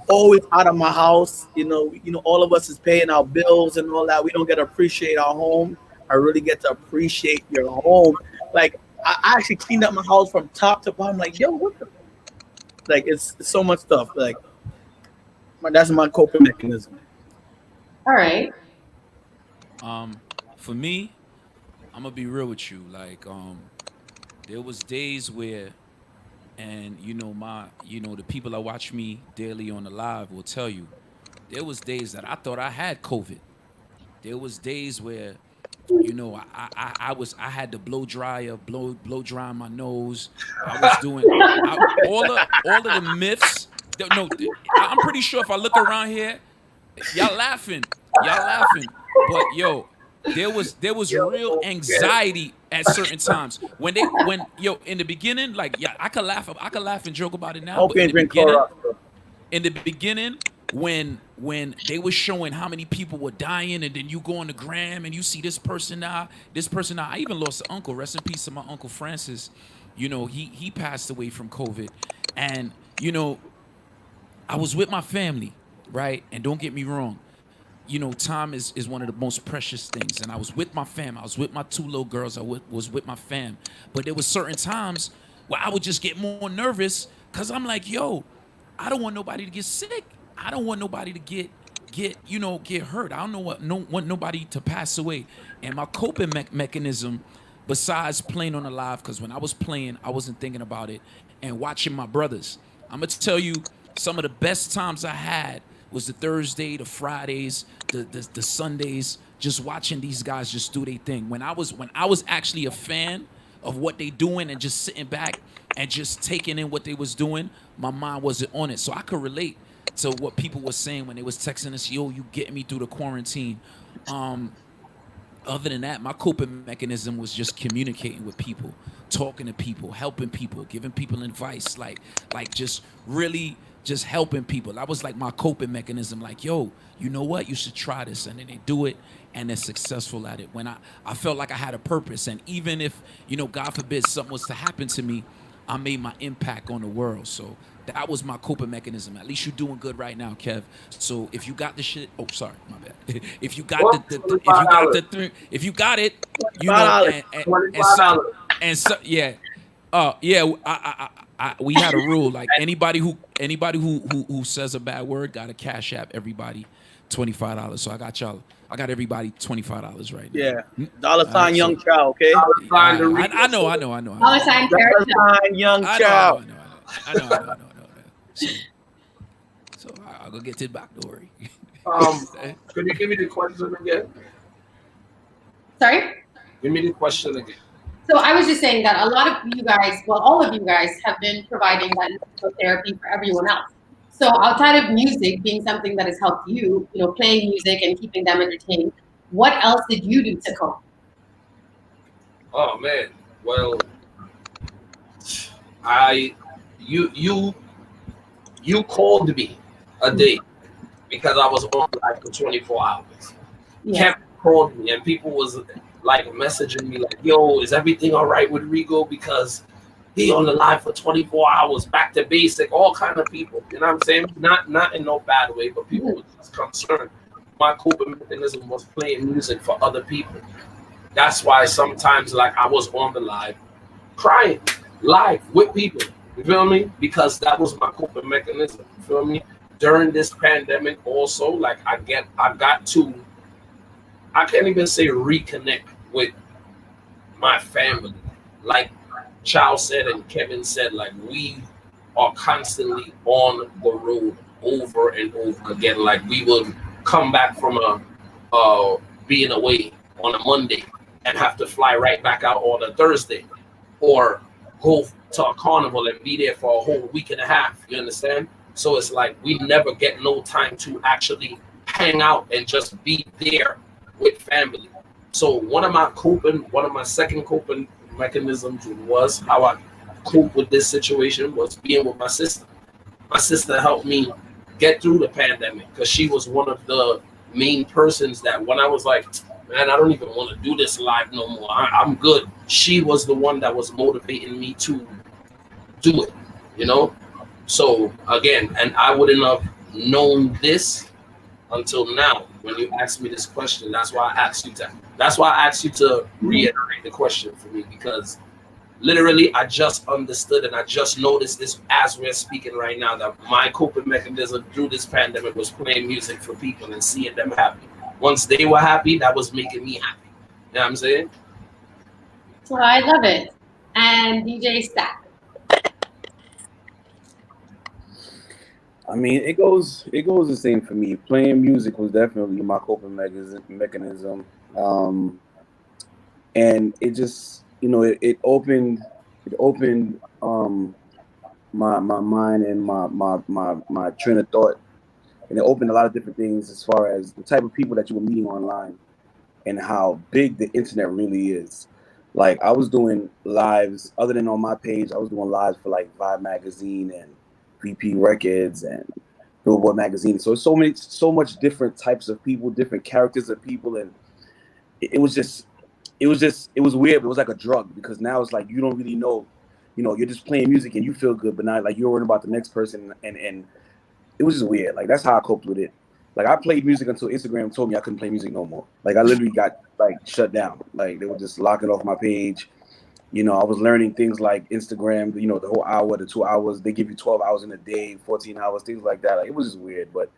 always out of my house. You know, all of us is paying our bills and all that. We don't get to appreciate our home. I really get to appreciate your home. Like, I actually cleaned up my house from top to bottom. Like, yo, what the? Like, it's so much stuff. Like, that's my coping mechanism. All right. For me, I'm gonna be real with you. Like, there was days where And the people that watch me daily on the live will tell you, there was days that I thought I had COVID. There was days where, I had the blow dry my nose. I was doing all of the myths. No, I'm pretty sure if I look around here, y'all laughing, but yo, there was real anxiety at certain times when in the beginning, like, yeah, I could laugh and joke about it now, Hope but you in ain't the drink beginning, Clorox. when they were showing how many people were dying, and then you go on the gram and you see this person now. I even lost an uncle. Rest in peace to my uncle Francis. He passed away from COVID, and I was with my family, right? And don't get me wrong, time is one of the most precious things. And I was with my fam. I was with my two little girls. Was with my fam. But there was certain times where I would just get more nervous because I'm like, yo, I don't want nobody to get sick. I don't want nobody to get hurt. I don't want nobody to pass away. And my coping mechanism, besides playing on the live, because when I was playing, I wasn't thinking about it, and watching my brothers. I'm gonna tell you, some of the best times I had was the Thursday, the Fridays, the Sundays, just watching these guys just do their thing. When I was actually a fan of what they doing and just sitting back and just taking in what they was doing, my mind wasn't on it. So I could relate to what people were saying when they was texting us, yo, you getting me through the quarantine. Other than that, my coping mechanism was just communicating with people, talking to people, helping people, giving people advice, like just really just helping people. That was like my coping mechanism. Like, yo, you know what? You should try this. And then they do it, and they're successful at it. When I felt like I had a purpose. And even if, God forbid, something was to happen to me, I made my impact on the world. So that was my coping mechanism. At least you're doing good right now, Kev. So if you got the shit, oh, sorry, my bad. If you got if you got it, and so yeah, we had a rule, like anybody who says a bad word got to cash app everybody $25. So I got everybody $25 right now. Yeah, $ Young Chow, okay? I know. $, Young Chow. I know. So I'll go get to the back door. Could you give me the question again? Sorry? Give me the question again. So I was just saying that a lot of you guys, well, all of you guys have been providing that musical therapy for everyone else. So outside of music being something that has helped you, playing music and keeping them entertained, what else did you do to cope? Oh man, well, you called me a day because I was on live for 24 hours. Yeah. Kevin called me and people was like messaging me like, yo, is everything all right with Riggo? Because he on the live for 24 hours, back to basic, all kind of people. You know what I'm saying? Not in no bad way, but people were just concerned. My coping mechanism was playing music for other people. That's why sometimes, like, I was on the live crying live with people. You feel me? Because that was my coping mechanism. You feel me? During this pandemic also, like, I got to, I can't even say reconnect with my family. Like Chow said and Kevin said, like, we are constantly on the road over and over again. Like, we will come back from being away on a Monday and have to fly right back out on a Thursday, or go to a carnival and be there for a whole week and a half. You understand? So it's like we never get no time to actually hang out and just be there with family. So one of my second coping mechanisms was how I cope with this situation was being with my sister. My sister helped me get through the pandemic because she was one of the main persons that when I was like, man, I don't even want to do this live no more. I'm good. She was the one that was motivating me to do it, So again, and I wouldn't have known this until now when you asked me this question. That's why I asked you to reiterate the question for me, because literally I just understood and I just noticed this as we're speaking right now, that my coping mechanism through this pandemic was playing music for people and seeing them happy. Once they were happy, that was making me happy. You know what I'm saying? Well, I love it. And DJ Stakz. I mean, it goes the same for me. Playing music was definitely my coping mechanism, and it just it opened my mind and my train of thought, and it opened a lot of different things as far as the type of people that you were meeting online and how big the internet really is. Like I was doing lives other than on my page, I was doing lives for like Vibe magazine and VP Records and Billboard magazine. So so much different types of people, different characters of people, and it was just it was weird. It was like a drug because now it's like you don't really know, you're just playing music and you feel good, but now like you're worrying about the next person, and it was just weird. Like that's how I coped with it. Like I played music until Instagram told me I couldn't play music no more. Like I literally got like shut down. Like they were just locking off my page. I was learning things like Instagram, the whole hour, the 2 hours, they give you 12 hours in a day, 14 hours, things like that. Like it was just weird, but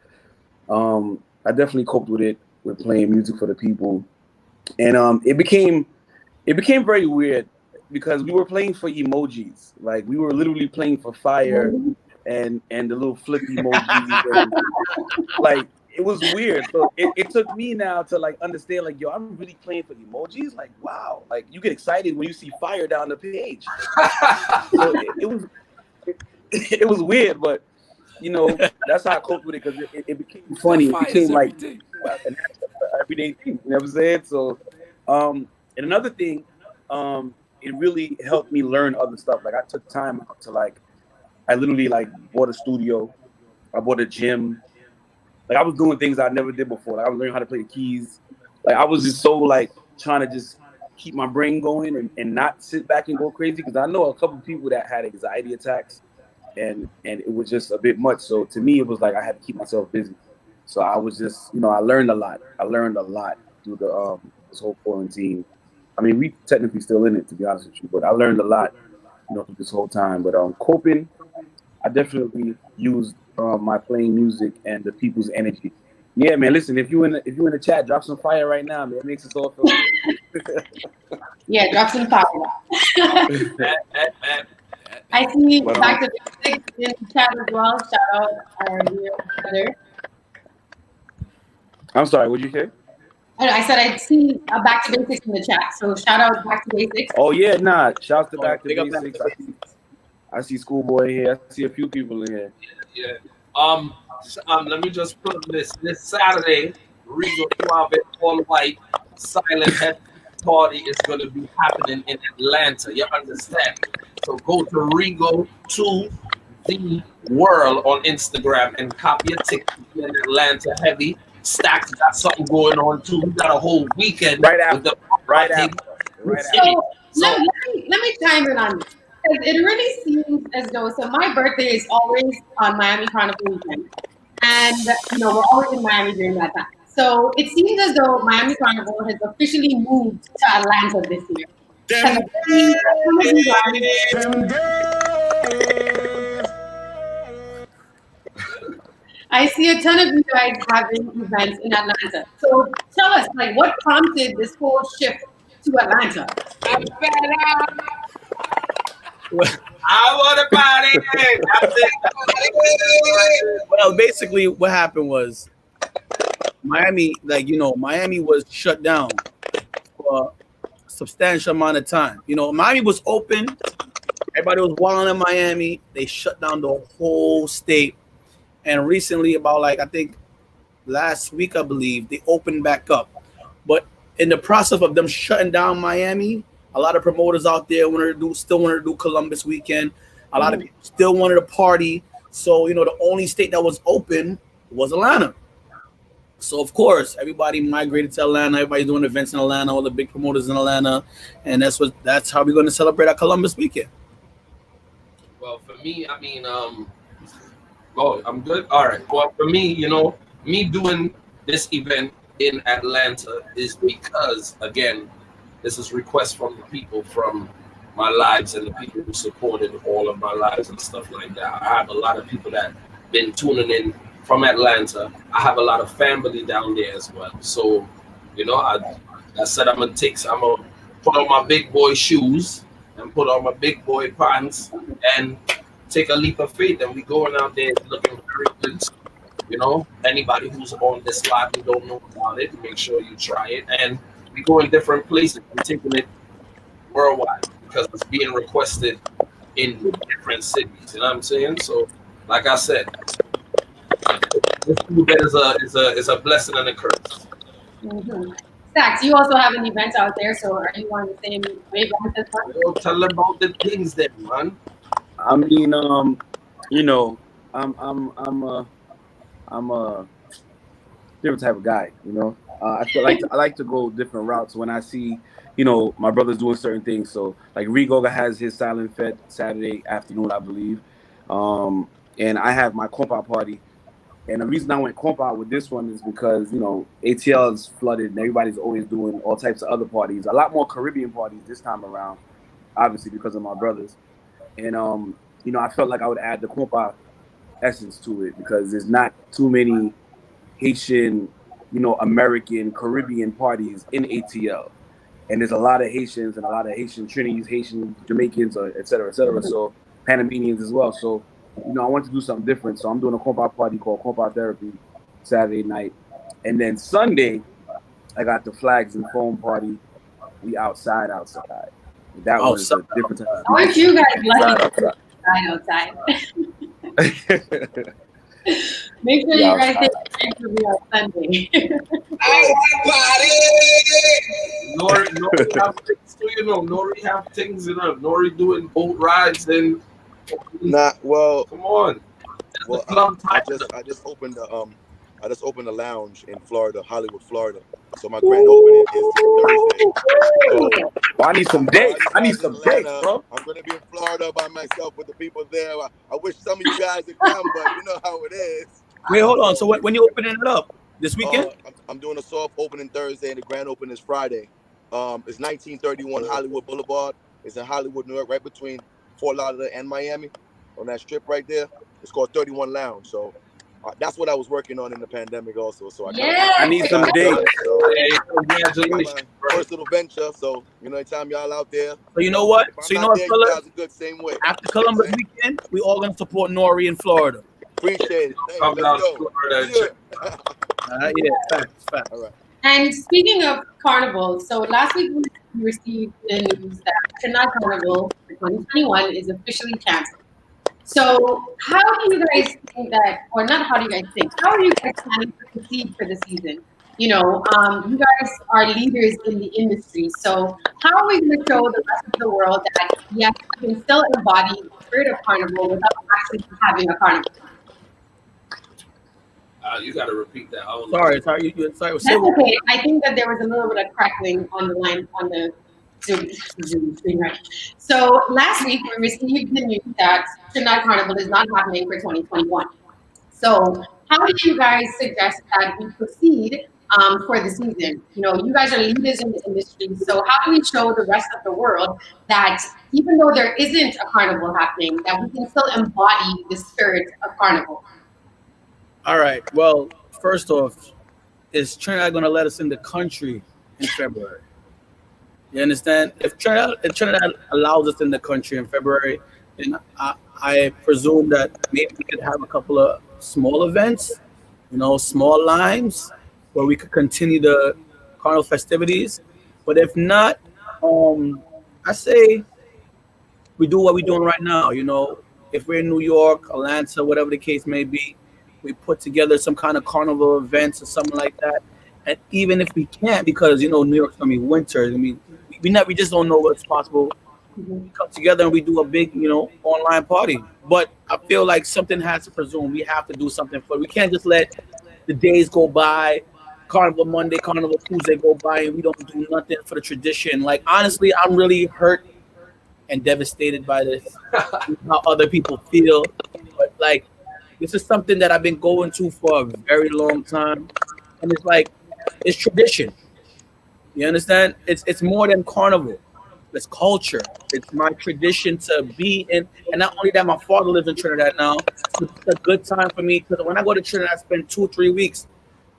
I definitely coped with it with playing music for the people. And it became very weird because we were playing for emojis. Like we were literally playing for fire and the little flip emojis. And, like it was weird. So it took me now to like understand, like, yo, I'm really playing for emojis. Like, wow, like you get excited when you see fire down the page. So it was weird, but that's how I coped with it because it became funny. It became like an everyday thing. You know what I'm saying? So, and another thing, it really helped me learn other stuff. Like I took time out to like, I literally like bought a studio, I bought a gym. Like I was doing things I never did before. Like I was learning how to play the keys. Like I was just so like trying to just keep my brain going and not sit back and go crazy because I know a couple of people that had anxiety attacks and it was just a bit much. So to me, it was like I had to keep myself busy. So I was just, I learned a lot. I learned a lot through the this whole quarantine. I mean, we technically still in it, to be honest with you, but I learned a lot, through this whole time. But coping, I definitely used my playing music and the people's energy. Yeah, man. Listen, if you in the chat, drop some fire right now, man. It makes us all feel good. Yeah, drop some fire. I see back to basics in the chat as well. Shout out our dear brother. I'm sorry, what'd you say? I said I see back to basics in the chat. So shout out back to basics. Oh yeah, nah. Shout to back to basics. I see Schoolboy here. I see a few people in here. Yeah. Let me just put this Saturday, Riggo Suave all white silent head party is going to be happening in Atlanta. You understand? So go to Riggo to the world on Instagram and copy a ticket in Atlanta heavy. Stakz got something going on too. We got a whole weekend right after. So let me chime in on this. It really seems as though, so my birthday is always on Miami Carnival weekend. And, we're always in Miami during that time. So it seems as though Miami Carnival has officially moved to Atlanta this year. I see a ton of you guys having events in Atlanta. So tell us, like, what prompted this whole shift to Atlanta? I want to party. Well, basically, what happened was Miami, Miami was shut down for a substantial amount of time. Miami was open. Everybody was wilding in Miami. They shut down the whole state. And recently, about I think last week, I believe, they opened back up. But in the process of them shutting down Miami, a lot of promoters out there still wanted to do Columbus weekend. A lot of people still wanted to party. So, the only state that was open was Atlanta. So, of course, everybody migrated to Atlanta. Everybody's doing events in Atlanta, all the big promoters in Atlanta. And that's how we're going to celebrate our Columbus weekend. Well, for me, I mean, I'm good. All right. Well, for me, me doing this event in Atlanta is because, again, this is requests from the people from my lives and the people who supported all of my lives and stuff like that. I have a lot of people that been tuning in from Atlanta. I have a lot of family down there as well. So, I said I'm gonna put on my big boy shoes and put on my big boy pants and take a leap of faith, and we going out there looking very good. You know, anybody who's on this live who don't know about it, make sure you try it. And we go in different places. We're taking it worldwide because it's being requested in different cities. You know what I'm saying? So, like I said, this food is a blessing and a curse. Mm-hmm. Stakz, you also have an event out there, so are you on the same wavelength as well? You know, tell them about the things there, man. I mean, you know, I'm a different type of guy. You know, I like to go different routes when I see, you know, my brothers doing certain things. So like Riggo has his silent fete Saturday afternoon, I believe, and I have my compa party. And the reason I went compa with this one is because, you know, ATL is flooded and everybody's always doing all types of other parties. A lot more Caribbean parties this time around, obviously because of my brothers. And you know, I felt like I would add the compa essence to it because there's not too many Haitian, you know, American, Caribbean parties in ATL. And there's a lot of Haitians and a lot of Haitian Trinis, Haitian Jamaicans, et cetera, so Panamanians as well. So, you know, I want to do something different. So I'm doing a compa party called Compa Therapy Saturday night. And then Sunday, I got the Flags and Foam party. We outside. That was a different time. Aren't you guys lucky outside? Make sure you guys take a picture of me on Sunday. Norie have things too, you know. Norie have things, you know. Norie doing boat rides and Well, come on. Well, I just opened the lounge in Florida, Hollywood, Florida. So my grand opening is Thursday. So, I need some dates. I need some dates, bro. I'm gonna be in Florida by myself with the people there. I wish some of you guys would come, but you know how it is. Wait, hold on. So when you opening it up this weekend? I'm doing a soft opening Thursday, and the grand opening is Friday. It's 1931 Hollywood Boulevard. It's in Hollywood, New York, right between Fort Lauderdale and Miami, on that strip right there. It's called 31 Lounge. So that's what I was working on in the pandemic also. So I need some dates. So, congratulations. First little venture. So, you know, anytime y'all out there. So you know what? Fellas? You guys are good same way. After Columbus weekend, we all gonna support Norie in Florida. Appreciate it. Let's go. Facts. All right. And speaking of carnival, so last week we received the news that Trinidad Carnival for 2021 is officially canceled. So how do you guys think that, or not how do you guys think, how are you guys planning to proceed for the season? You know, you guys are leaders in the industry. So how are we going to show the rest of the world that, yes, we can still embody the spirit of carnival without actually having a carnival? You got to repeat that. Sorry. That's okay. I think that there was a little bit of crackling on the line on the Zoom screen, right? So last week we received the news that Trinidad Carnival is not happening for 2021. So how do you guys suggest that we proceed for the season? You know, you guys are leaders in the industry. So how do we show the rest of the world that even though there isn't a carnival happening, that we can still embody the spirit of carnival? All right. Well, first off, is Trinidad going to let us in the country in February? You understand? If Trinidad allows us in the country in February, then I presume that maybe we could have a couple of small events, you know, small lines where we could continue the carnival festivities. But if not, I say we do what we're doing right now. You know, if we're in New York, Atlanta, whatever the case may be, we put together some kind of carnival events or something like that. And even if we can't, because, you know, New York's gonna be winter. I mean, we just don't know what's possible. We come together and we do a big, you know, online party. But I feel like something has to presume we have to do something for it. We can't just let the days go by, Carnival Monday, Carnival Tuesday go by, and we don't do nothing for the tradition. Like, honestly, I'm really hurt and devastated by this, how other people feel. But like, this is something that I've been going to for a very long time. And it's like, it's tradition. You understand? It's more than carnival. It's culture. It's my tradition to be in. And not only that, my father lives in Trinidad now. It's a good time for me because when I go to Trinidad, I spend 2-3 weeks.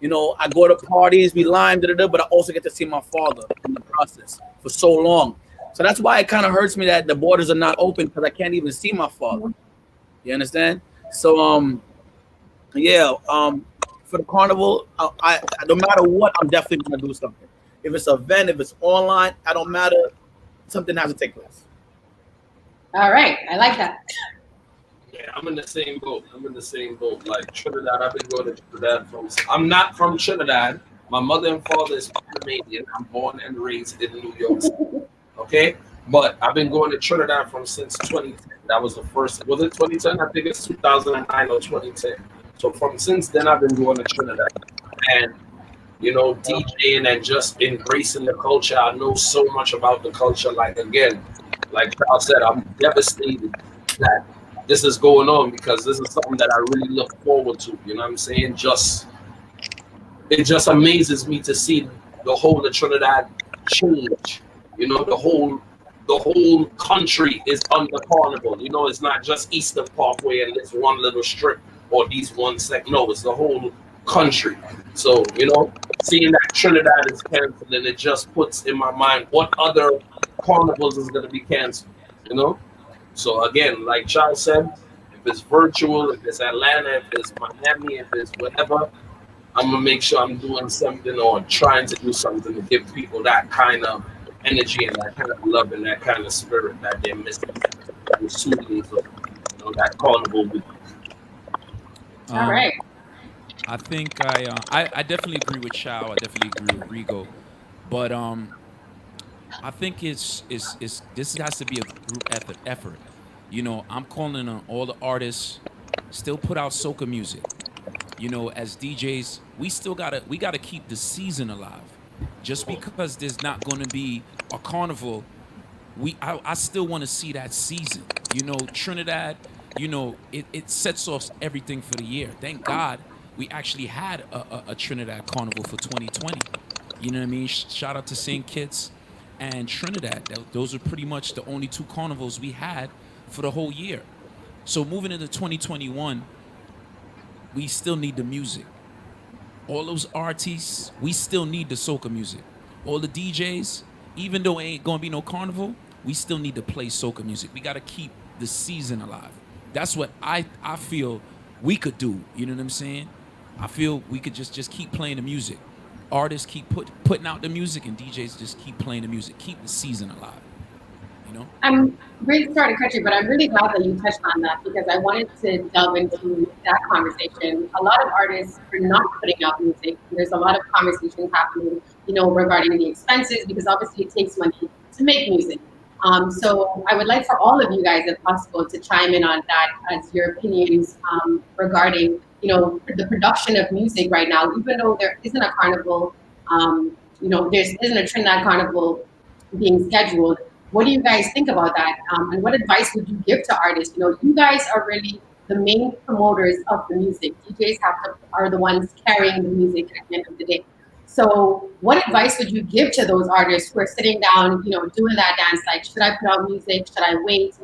You know, I go to parties, we lime, but I also get to see my father in the process for so long. So that's why it kind of hurts me that the borders are not open because I can't even see my father. You understand? So yeah, for the carnival, I no matter what, I'm definitely gonna do something. If it's an event, if it's online, I don't matter. Something has to take place. All right, I like that. Yeah, I'm in the same boat. I'm in the same boat. Like Trinidad, I've been going to Trinidad from. I'm not from Trinidad. My mother and father is Panamanian. I'm born and raised in New York City. Okay, but I've been going to Trinidad from since 2010. That was the first. Was it 2010? I think it's 2009 or 2010. So from since then, I've been going to Trinidad, and DJing and just embracing the culture. I know so much about the culture. Like again, like Charles said, I'm devastated that this is going on because this is something that I really look forward to. You know what I'm saying? It just amazes me to see the whole of Trinidad change. The whole country is under carnival. It's not just Eastern Parkway and this one little strip or these one sec. No, it's the whole country. So, seeing that Trinidad is canceled, and it just puts in my mind what other carnivals is going to be canceled. You know. So again, like Charles said, if it's virtual, if it's Atlanta, if it's Miami, if it's whatever, I'm gonna make sure I'm doing something or trying to do something to give people that kind of energy and that kind of love and that kind of spirit that they're missing. That is soothing, so, that carnival week. All right. I think I definitely agree with Chow. I definitely agree with Riggo, but I think it's this has to be a group effort. I'm calling on all the artists. Still put out soca music. As DJs, we gotta keep the season alive. Just because there's not going to be a carnival, I still want to see that season. Trinidad. It sets off everything for the year. Thank God we actually had a Trinidad carnival for 2020. You know what I mean? Shout out to St. Kitts and Trinidad. Those are pretty much the only two carnivals we had for the whole year. So moving into 2021, we still need the music. All those artists, we still need the soca music. All the DJs, even though it ain't gonna be no carnival, we still need to play soca music. We gotta keep the season alive. That's what I feel we could do. You know what I'm saying? I feel we could just keep playing the music. Artists keep putting out the music, and DJs just keep playing the music. Keep the season alive. I'm really sorry to cut you, but I'm really glad that you touched on that because I wanted to delve into that conversation. A lot of artists are not putting out music. There's a lot of conversations happening, regarding the expenses because obviously it takes money to make music. So I would like for all of you guys, if possible, to chime in on that as your opinions regarding, the production of music right now. Even though there isn't a carnival, there isn't a Trinidad carnival being scheduled. What do you guys think about that? And what advice would you give to artists? You guys are really the main promoters of the music. DJs are the ones carrying the music at the end of the day. So what advice would you give to those artists who are sitting down, doing that dance? Like, should I put out music? Should I wait?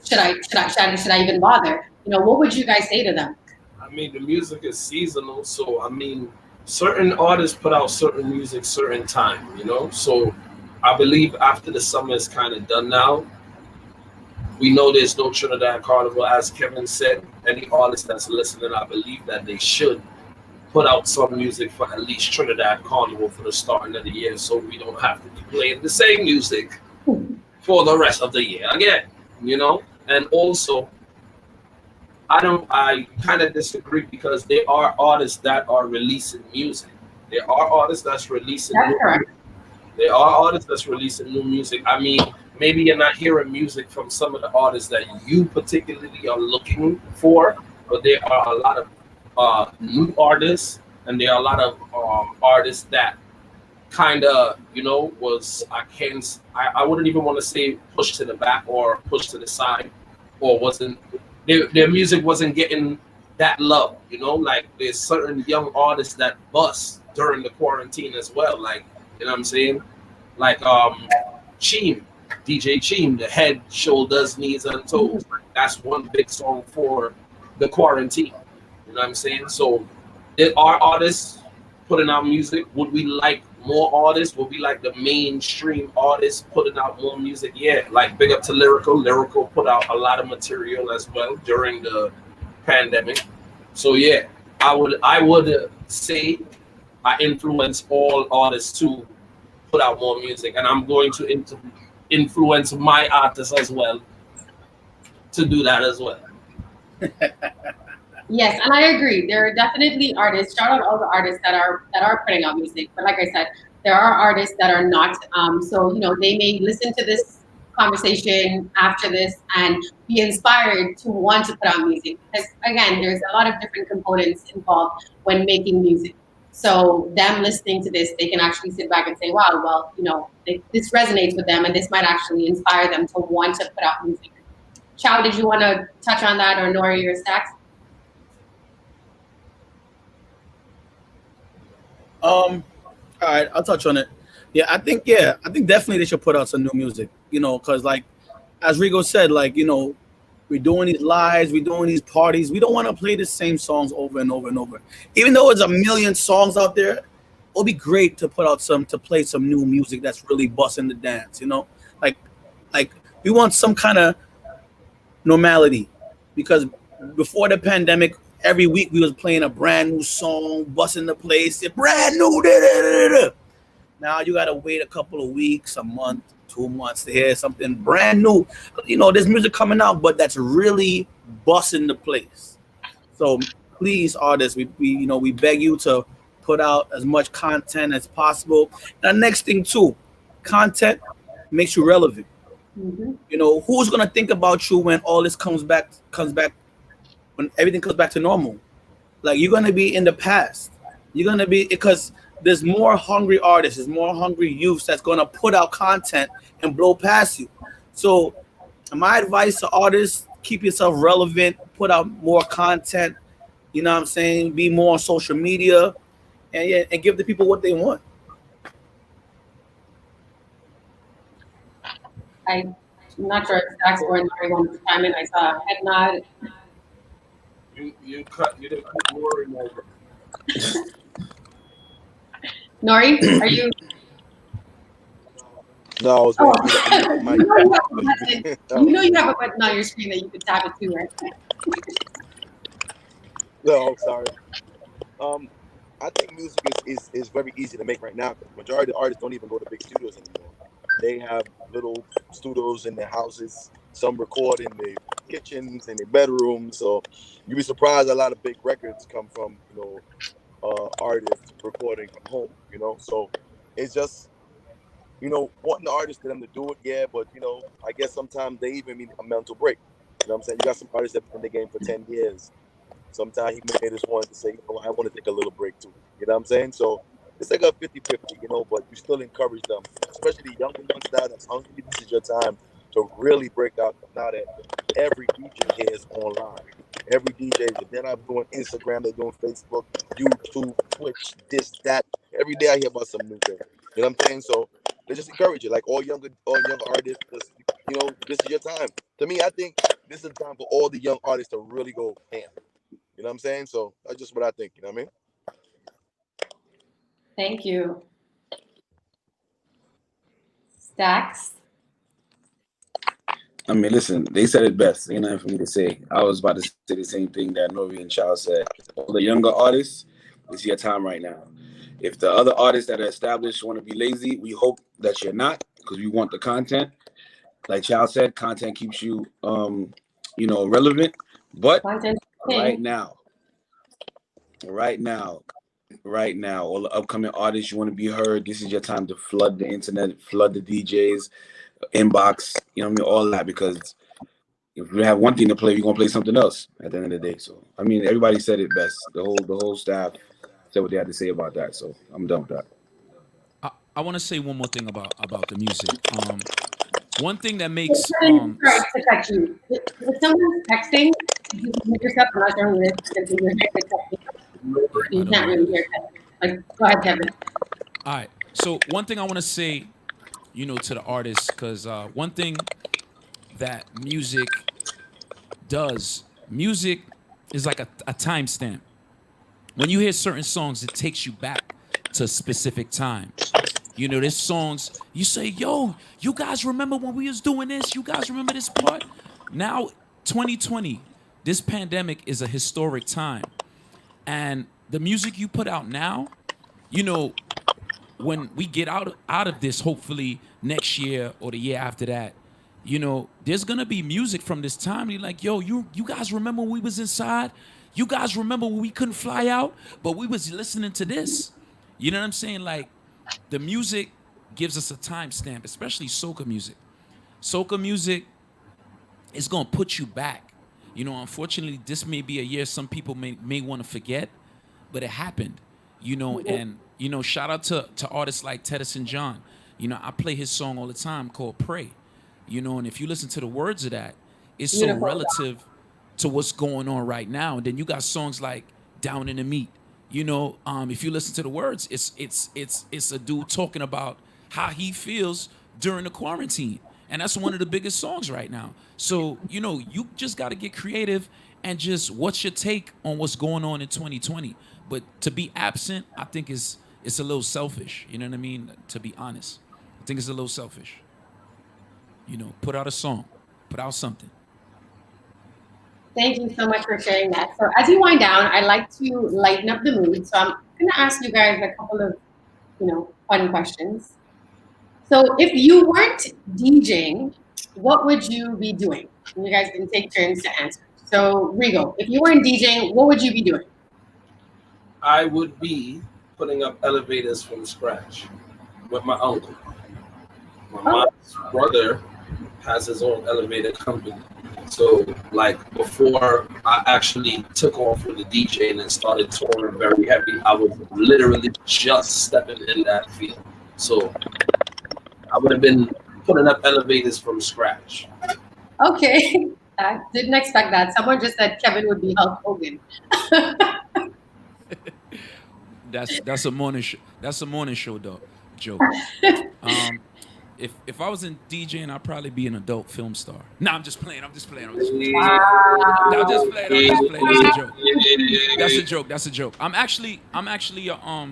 Should I even bother? What would you guys say to them? I mean, the music is seasonal, so I mean, certain artists put out certain music certain time, So I believe after the summer is kind of done now, we know there's no Trinidad Carnival. As Kevin said, any artist that's listening, I believe that they should put out some music for at least Trinidad Carnival for the starting of the year, so we don't have to be playing the same music for the rest of the year again, And also, I kind of disagree because there are artists that are releasing music. There are artists that's releasing That's correct. There are artists that's releasing new music. I mean, maybe you're not hearing music from some of the artists that you particularly are looking for, but there are a lot of new artists, and there are a lot of artists that kind of, I wouldn't even want to say pushed to the back or pushed to the side, or their music wasn't getting that love, like there's certain young artists that bust during the quarantine as well, like, you know what I'm saying? Like Cheem, DJ Cheem, the head, shoulders, knees, and toes. That's one big song for the quarantine. You know what I'm saying? So there are artists putting out music. Would we like more artists? Will be like the mainstream artists putting out more music? Yeah, like big up to Lyrical. Lyrical put out a lot of material as well during the pandemic. So yeah, I would say I influence all artists to put out more music, and I'm going to influence my artists as well to do that as well. Yes, and I agree. There are definitely artists. Shout out all the artists that are putting out music. But like I said, there are artists that are not. So they may listen to this conversation after this and be inspired to want to put out music. Because again, there's a lot of different components involved when making music. So them listening to this, they can actually sit back and say, "Wow, well, this resonates with them, and this might actually inspire them to want to put out music." Chow, did you want to touch on that, or Norie or Stakz? All right, I'll touch on it. Yeah, I think definitely they should put out some new music. Because like as Riggo said, like we're doing these lives, we're doing these parties. We don't want to play the same songs over and over and over. Even though it's a million songs out there, it'll be great to play some new music that's really busting the dance. Like we want some kind of normality, because before the pandemic, every week we was playing a brand new song, busting the place, brand new. Da, da, da, da. Now you gotta wait a couple of weeks, a month, 2 months to hear something brand new. There's music coming out, but that's really busting the place. So please, artists, we beg you to put out as much content as possible. Now, next thing too, content makes you relevant. Mm-hmm. Who's gonna think about you when all this comes back, when everything comes back to normal? Like, you're gonna be in the past. You're gonna be, because there's more hungry artists, there's more hungry youths that's gonna put out content and blow past you. So my advice to artists: keep yourself relevant, put out more content. You know what I'm saying? Be more on social media, and give the people what they want. I'm not sure if Stakz or Norie wanted to chime in. I saw a head nod. You didn't put Norie over. Norie, are you? No, I was Oh, waiting for you have a button on your screen that you can tap it to, right? No, sorry. I think music is very easy to make right now. Majority of artists don't even go to big studios anymore. They have little studios in their houses. Some record in their kitchens, in their bedrooms. So you'd be surprised a lot of big records come from artists recording from home. So it's just wanting the artists for them to do it, yeah. But I guess sometimes they even need a mental break. You know what I'm saying? You got some artists that have been in the game for 10 years. Sometimes he may just want to say, I want to take a little break too. You know what I'm saying? So it's like a 50-50, but you still encourage them, especially the younger ones now that's hungry. This is your time to really break out now that every DJ here is online. Every DJ, they're not doing Instagram, they're doing Facebook, YouTube, Twitch, this, that. Every day I hear about some new thing. You know what I'm saying? So they just encourage it. Like all younger artists, just, this is your time. To me, I think this is the time for all the young artists to really go ham. You know what I'm saying? So that's just what I think. You know what I mean? Thank you. Stakz. I mean, listen, they said it best. Ain't nothing for me to say. I was about to say the same thing that Norie and Chow said. All the younger artists, it's your time right now. If the other artists that are established want to be lazy, we hope that you're not, because we want the content. Like Chow said, content keeps you, relevant. But Content. right now, all the upcoming artists, you want to be heard, this is your time to flood the internet, flood the DJs, inbox, all that, because if we have one thing to play, we're gonna play something else at the end of the day. So I mean, everybody said it best. The whole staff said what they had to say about that. So I'm done with that. I want to say one more thing about the music. One thing that makes Sorry to cut you. If someone's texting, you can mute yourself. I'm not sure who it is because you're texting. You can't really hear them. Go ahead, Kevin. All right. So one thing I want to say, to the artists, because one thing that music is like a timestamp. When you hear certain songs, it takes you back to a specific time. You know, there's songs you say, yo, you guys remember when we was doing this? You guys remember this part? Now, 2020, this pandemic is a historic time. And the music you put out now, you know, when we get out of this, hopefully next year or the year after that, you know, there's gonna be music from this time. You're like, yo, you guys remember when we was inside? You guys remember when we couldn't fly out, but we was listening to this? You know what I'm saying? Like, the music gives us a timestamp, especially soca music. Soca music is gonna put you back. You know, unfortunately, this may be a year some people may want to forget, but it happened. You know, and you know, shout out to artists like Teddyson John. You know, I play his song all the time called "Pray." You know, and if you listen to the words of that, it's so relative to what's going on right now. And then you got songs like "Down in the Meat." You know, if you listen to the words, it's a dude talking about how he feels during the quarantine, and that's one of the biggest songs right now. So you know, you just got to get creative and just what's your take on what's going on in 2020. But to be absent, I think it's a little selfish. You know what I mean? To be honest, I think it's a little selfish. You know, put out a song, put out something. Thank you so much for sharing that. So as you wind down, I like to lighten up the mood. So I'm going to ask you guys a couple of, you know, fun questions. So if you weren't DJing, what would you be doing? And you guys can take turns to answer. So Riggo, if you weren't DJing, what would you be doing? I would be putting up elevators from scratch with my uncle. My mom's brother has his own elevator company. So, like, before I actually took off with the DJ and started touring very heavy, I was literally just stepping in that field. So, I would have been putting up elevators from scratch. Okay, I didn't expect that. Someone just said Kevin would be Hulk Hogan. That's a morning show though joke. If I wasn't DJing, I'd probably be an adult film star. No, I'm just playing. I'm just playing. Wow. I'm just playing. That's a joke. That's a joke. I'm actually a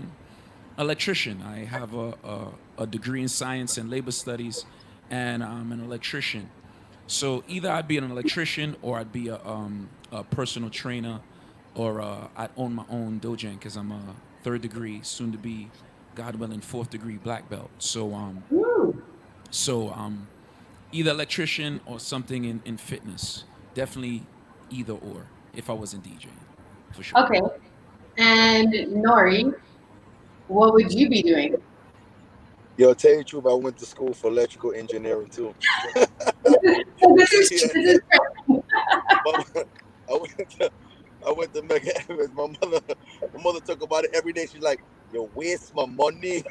electrician. I have a degree in science and labor studies, and I'm an electrician. So either I'd be an electrician or I'd be a personal trainer, or I'd own my own dojo because I'm a third degree, soon to be, God willing, fourth degree black belt. So either electrician or something in fitness. Definitely either or if I wasn't DJing, for sure. Okay. And Norie, what would you be doing? Yo, tell you the truth, I went to school for electrical engineering too. This is I went to Mega Evans. My mother talk about it every day. She's like, "You waste my money."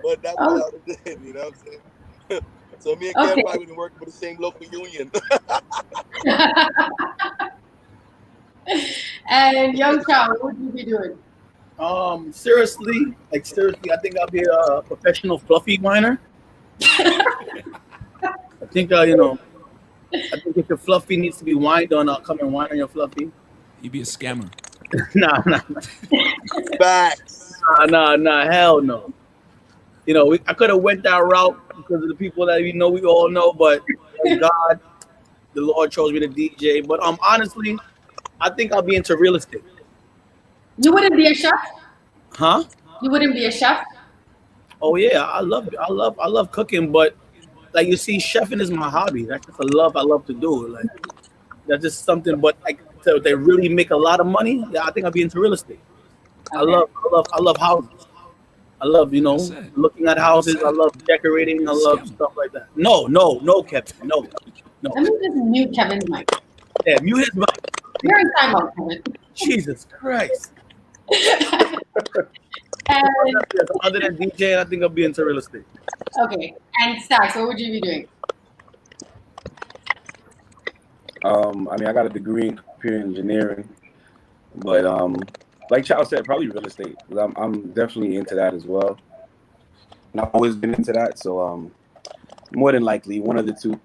But that's what I did, you know what I'm saying? So me and Kev probably been working for the same local union. And young Chow, what would you be doing? Seriously, I think I'll be a professional fluffy whiner. I think I think if your fluffy needs to be whined on, I'll come and whine on your fluffy. You'd be a scammer. Nah. Facts. Nah, hell no. You know, I could have went that route because of the people that we all know, but thank God, the Lord chose me to DJ. But honestly, I think I'll be into real estate. You wouldn't be a chef? Huh? You wouldn't be a chef? Oh yeah, I love cooking, but like you see, chefing is my hobby. That's just a love I love to do. Like that's just something. But like they really make a lot of money. Yeah, I think I'll be into real estate. Okay. I love houses. I love looking at houses. I love decorating. I love stuff like that. No, Kevin. No. Let me just mute Kevin's mic. Yeah, mute his mic. You're in timeout, Kevin. Jesus Christ. And, other than DJ, I think I'll be into real estate. Okay. And Stakz, what would you be doing? I got a degree in computer engineering, but like Chow said, probably real estate. I'm definitely into that as well. And I've always been into that, so more than likely one of the two.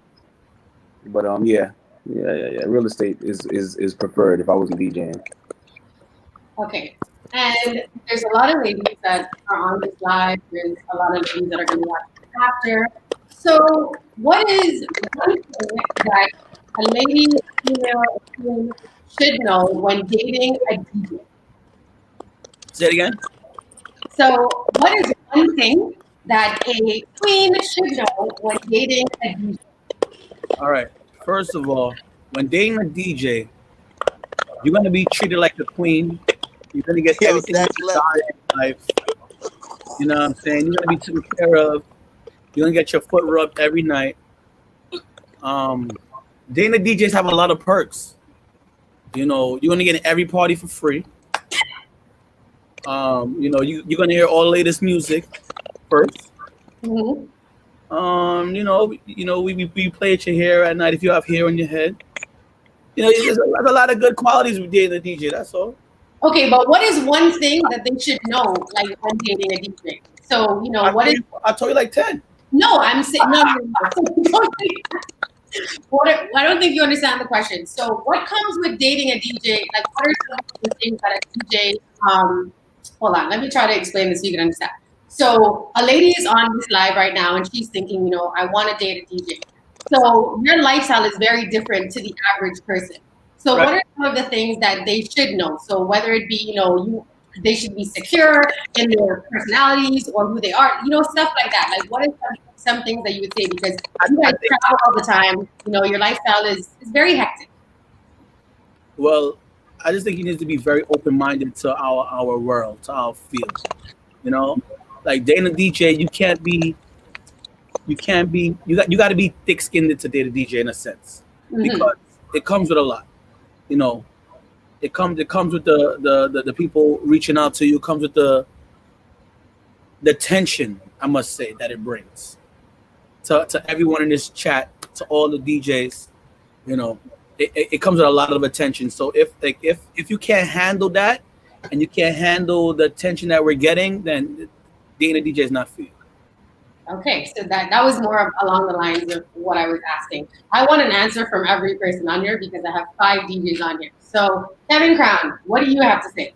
But yeah. Real estate is preferred if I wasn't DJing. Okay. And there's a lot of ladies that are on this live. There's a lot of ladies that are going to watch it after. So, what is one thing that a lady, female, or queen should know when dating a DJ? Say it again. So, what is one thing that a queen should know when dating a DJ? All right. First of all, when dating a DJ, you're gonna be treated like a queen. You're gonna get Yo, everything you Stakz desire in life. You know what I'm saying? You're gonna be taken care of. You're gonna get your foot rubbed every night. Dating a DJs have a lot of perks. You know, you're gonna get in every party for free. You know, you're gonna hear all the latest music first. Mhm. You know, we play at your hair at night if you have hair on your head. You know, there's a lot of good qualities with dating a DJ. That's all. Okay, but what is one thing that they should know, like when dating a DJ? So, you know, what is? I told you like 10. No, I'm saying no. I don't think you understand the question. So, what comes with dating a DJ? Like, what are some of the things that a DJ? Hold on, let me try to explain this so you can understand. So, a lady is on this live right now, and she's thinking, you know, I want to date a DJ. So, your lifestyle is very different to the average person. So, Right. what are some of the things that they should know? So, whether it be, you know, they should be secure in their personalities or who they are, you know, stuff like that. Like, what is some things that you would say? Because you guys travel all the time, you know, your lifestyle is very hectic. Well, I just think you need to be very open-minded to our world, to our field. You know, like dating a DJ, you got to be thick-skinned to date a DJ in a sense, because it comes with a lot. You know, it comes with the people reaching out to you. It comes with the tension, I must say, that it brings to everyone in this chat, to all the DJs. You know, it comes with a lot of attention. So if you can't handle that, and you can't handle the attention that we're getting, then dating a DJ is not for you. Okay, so that was more of along the lines of what I was asking. I want an answer from every person on here because I have 5 DJs on here. So, Kevin Crown, what do you have to say?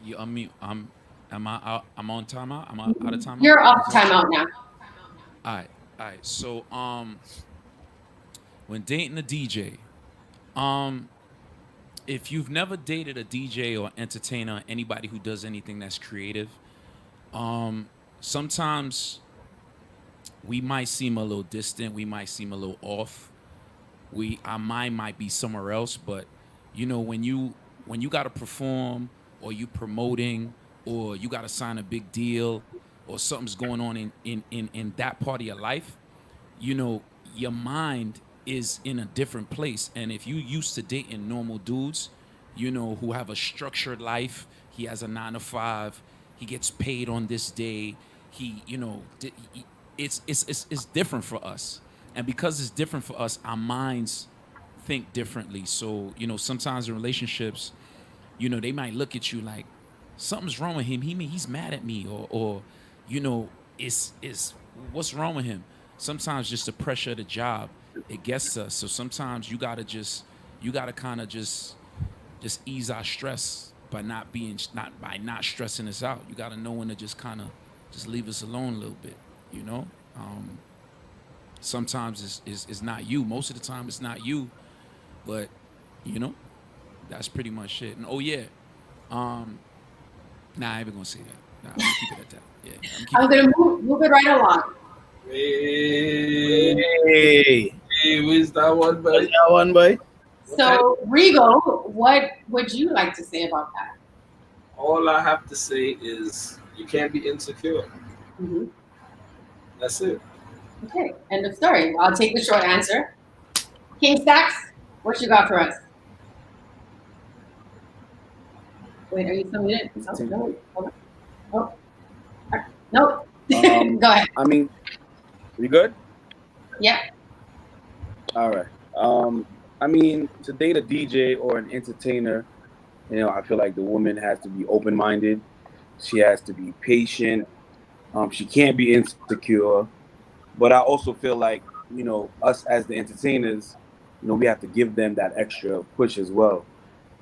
You unmute. Am I out? I'm on timeout. I'm out of timeout. You're off timeout now. All right. So when dating a DJ, if you've never dated a DJ or entertainer, anybody who does anything that's creative, sometimes we might seem a little distant. We might seem a little off. Our mind might be somewhere else. But you know, when you got to perform, or you promoting, or you got to sign a big deal, or something's going on in that part of your life, you know, your mind is in a different place. And if you used to dating normal dudes, you know, who have a structured life, he has a 9 to 5, he gets paid on this day, he, you know, it's different for us. And because it's different for us, our minds think differently. So, you know, sometimes in relationships, you know, they might look at you like something's wrong with him. He's mad at me, or you know, is what's wrong with him? Sometimes just the pressure of the job, it gets us. So sometimes you gotta kind of just ease our stress by not stressing us out. You gotta know when to just kind of just leave us alone a little bit. You know, sometimes it's not you. Most of the time it's not you, but you know, that's pretty much it. And oh yeah, nah, I ain't even gonna say that. Nah, I'm gonna keep it at that. Yeah, I'm gonna move it right along. Hey, where's that one, buddy? that one, boy. So, Riggo, what would you like to say about that? All I have to say is you can't be insecure. Mm-hmm. That's it. Okay, end of story. I'll take the short answer. King Stakz, what you got for us? Wait, are you still muted? No. Hold on. Oh. Nope. Go ahead. I mean, you good? Yeah. All right. I mean, to date a DJ or an entertainer, you know, I feel like the woman has to be open-minded. She has to be patient. She can't be insecure. But I also feel like, you know, us as the entertainers, you know, we have to give them that extra push as well.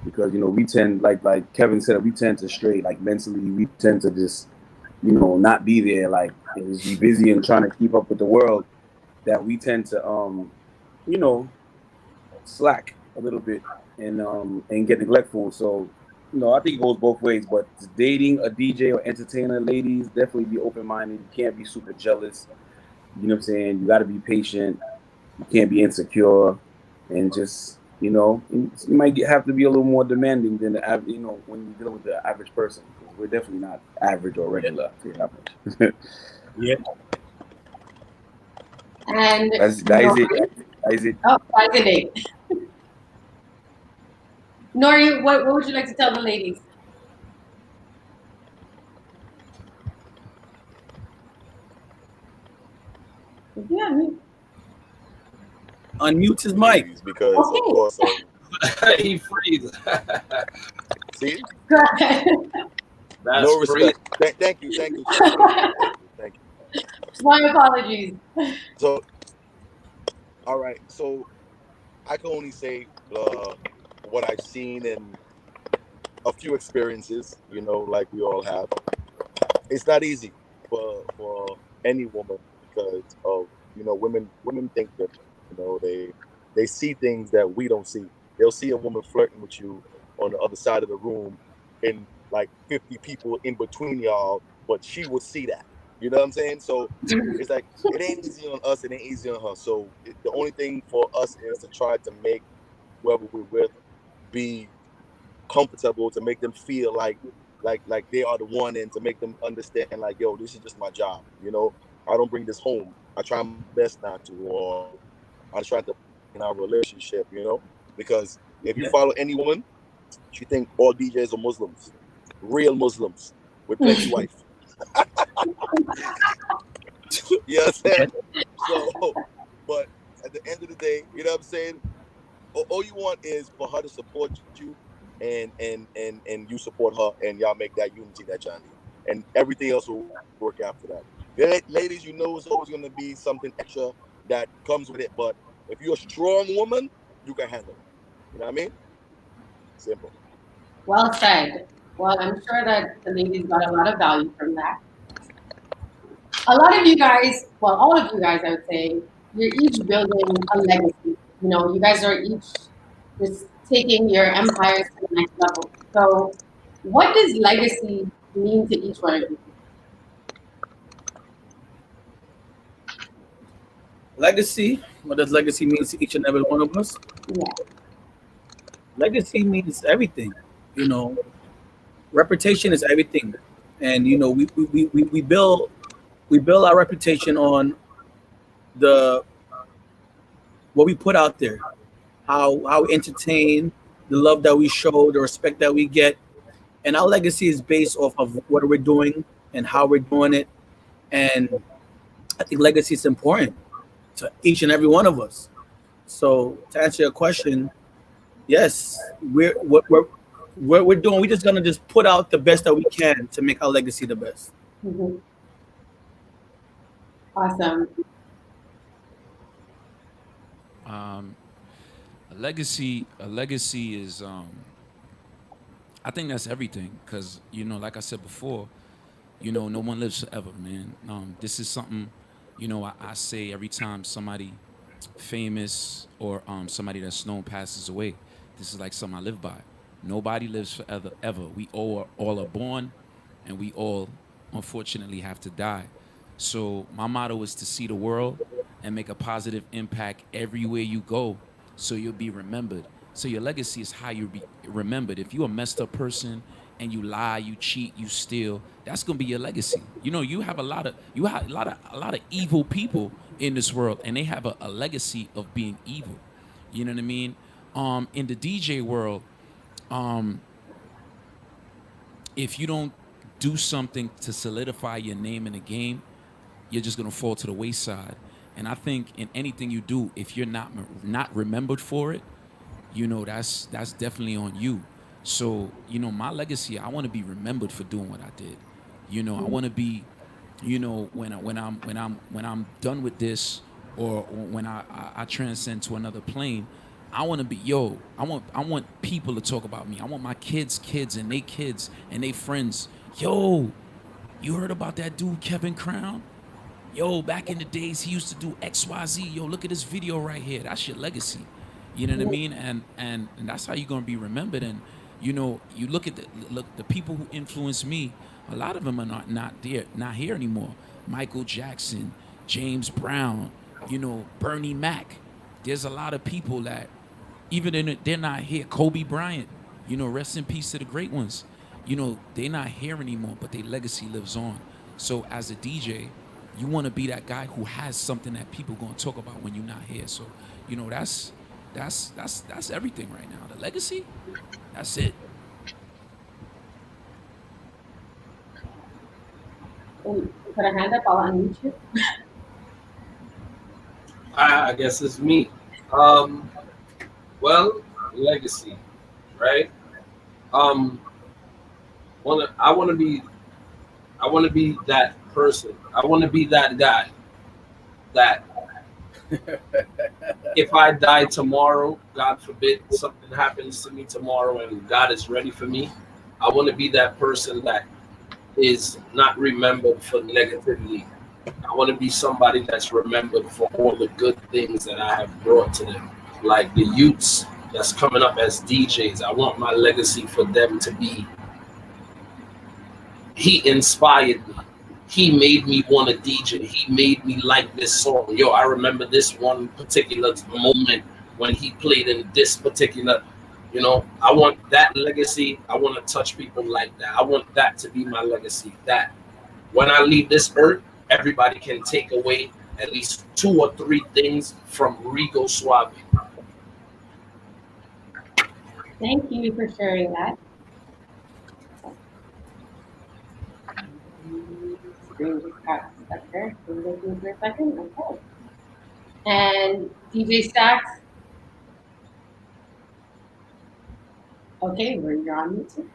because we tend, like Kevin said, we tend to stray, like mentally we tend to just not be there, like and just be busy and trying to keep up with the world, that we tend to you know slack a little bit and get neglectful. So I think it goes both ways. But dating a DJ or entertainer, ladies, definitely be open minded. You can't be super jealous. You know what I'm saying? You got to be patient. You can't be insecure, and just you might have to be a little more demanding than the average. When you deal with the average person, 'cause we're definitely not average or regular. To that much. Yeah. And That is it. That is it. oh, I did it. Norie, what would you like to tell the ladies? Yeah, Unmute his mic. Ladies, because of Okay. course, He freezes. see, go ahead. That's no free. respect. Thank you. Thank you. My apologies. So, all right. So, I can only say what I've seen and a few experiences. Like we all have. It's not easy for any woman because of women think different. They see things that we don't see. They'll see a woman flirting with you on the other side of the room, and like 50 people in between y'all, but she will see that. You know what I'm saying? So it's like it ain't easy on us, it ain't easy on her. So the only thing for us is to try to make whoever we're with be comfortable, to make them feel like they are the one, and to make them understand like, yo, this is just my job. I don't bring this home. I try my best not to, or I try to in our relationship. Because if you Yeah. follow any woman, she think all DJs are Muslims, real Muslims with plenty wife. You understand? So, but at the end of the day, you know what I'm saying? All you want is for her to support you, and you support her, and y'all make that unity that y'all need, and everything else will work after that. Ladies, it's always going to be something extra that comes with it, but if you're a strong woman, you can handle it. You know what I mean? Simple. Well said. Well, I'm sure that the ladies got a lot of value from that. A lot of you guys, well, all of you guys, I would say, you're each building a legacy. You guys are each just taking your empires to the next level. So, what does legacy mean to each one of you? Legacy. What does legacy mean to each and every one of us? Yeah. Legacy means everything. You know, reputation is everything, and we build our reputation on the what we put out there, how we entertain, the love that we show, the respect that we get, and our legacy is based off of what we're doing and how we're doing it. And I think legacy is important to each and every one of us. So to answer your question, yes, we're doing. We're just gonna just put out the best that we can to make our legacy the best. Mhm. Awesome. A legacy is I think that's everything, because like I said before, no one lives forever, man. This is something, I say every time somebody famous or somebody that's known passes away. This is like something I live by. Nobody lives forever, ever. We all are born, and we all unfortunately have to die. So my motto is to see the world and make a positive impact everywhere you go, so you'll be remembered. So your legacy is how you be remembered. If you're a messed up person and you lie, you cheat, you steal, that's gonna be your legacy. You have a lot of evil people in this world, and they have a legacy of being evil. You know what I mean? In the DJ world, if you don't do something to solidify your name in the game, you're just gonna fall to the wayside. And I think in anything you do, if you're not remembered for it, that's definitely on you. So my legacy, I want to be remembered for doing what I did. I want to be, when I'm done with this, or when I transcend to another plane, I want to be I want people to talk about me. I want my kids and they kids and they friends. Yo, you heard about that dude Kevin Crown? Yo, back in the days he used to do XYZ. Yo, look at this video right here. That's your legacy. You know what I mean? And that's how you're gonna be remembered. And you know, you look at the people who influenced me. A lot of them are not here anymore. Michael Jackson, James Brown, you know, Bernie Mac. There's a lot of people that even in they're not here. Kobe Bryant, you know, rest in peace to the great ones. You know, they're not here anymore, but their legacy lives on. So as a DJ, you want to be that guy who has something that people gonna talk about when you're not here. So, you know, that's everything right now. The legacy, that's it. Put a hand up, I'll unmute you. I guess it's me. Well, legacy, right? I want to be that person. I want to be that guy that if I die tomorrow, God forbid something happens to me tomorrow and God is ready for me, I want to be that person that is not remembered for negativity. I want to be somebody that's remembered for all the good things that I have brought to them. Like the youths that's coming up as DJs, I want my legacy for them to be, he inspired me. He made me want to DJ. He made me like this song. Yo, I remember this one particular moment when he played in this particular, you know, I want that legacy. I want to touch people like that. I want that to be my legacy. That when I leave this earth, everybody can take away at least 2 or 3 things from Riggo Suave. Thank you for sharing that. Screen just got stuck there. Can you wait for a second? Okay. And DJ Stakz. Okay, you're on mute too.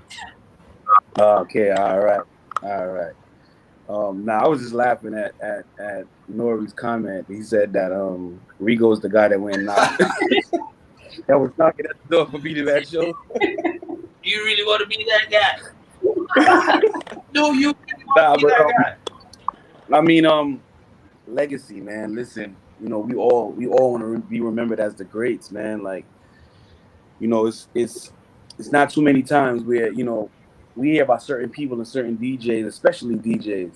Okay, all right. Now I was just laughing at Norie's comment. He said that Riggo's the guy that went knock that was knocking at the door for me to that show. You really want to be that guy? No, you really want to be that guy. I mean, legacy, man. Listen, you know, we all want to be remembered as the greats, man. Like, you know, it's not too many times where, you know, we hear about certain people and certain DJs, especially DJs.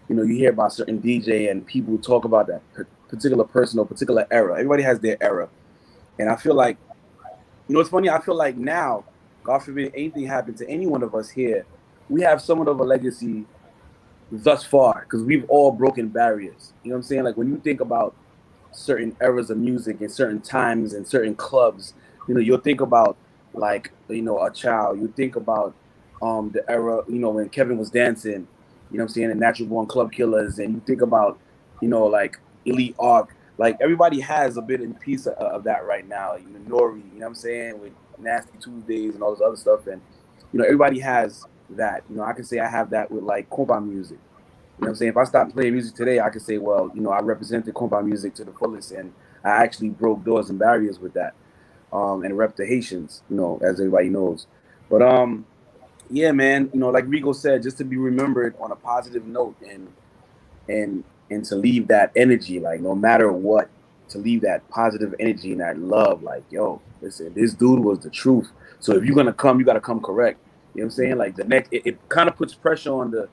You know, you hear about certain DJ and people talk about that particular person or particular era. Everybody has their era. And I feel like, you know, it's funny. I feel like now, God forbid anything happened to any one of us here, we have somewhat of a legacy thus far because we've all broken barriers. You know what I'm saying? Like when you think about certain eras of music and certain times and certain clubs, you know, you'll think about like, you know, a Chow. You think about the era, you know, when Kevin was dancing, you know what I'm saying, and Natural Born Club Killers, and you think about, you know, like Elite Arc. Like everybody has a bit and piece of that right now. You know, Norie, you know what I'm saying, with Nasty Tuesdays and all this other stuff, and you know, everybody has that. You know, I can say I have that with like compa music. You know what I'm saying? If I stop playing music today, I can say, well, you know, I represented compa music to the fullest, and I actually broke doors and barriers with that, and rep the Haitians, you know, as everybody knows. But yeah, man, you know, like Riggo said, just to be remembered on a positive note and to leave that energy, like no matter what, to leave that positive energy and that love, like, yo, listen, this dude was the truth. So if you're gonna come, you gotta come correct. You know what I'm saying? Like the next, it kind of puts pressure on the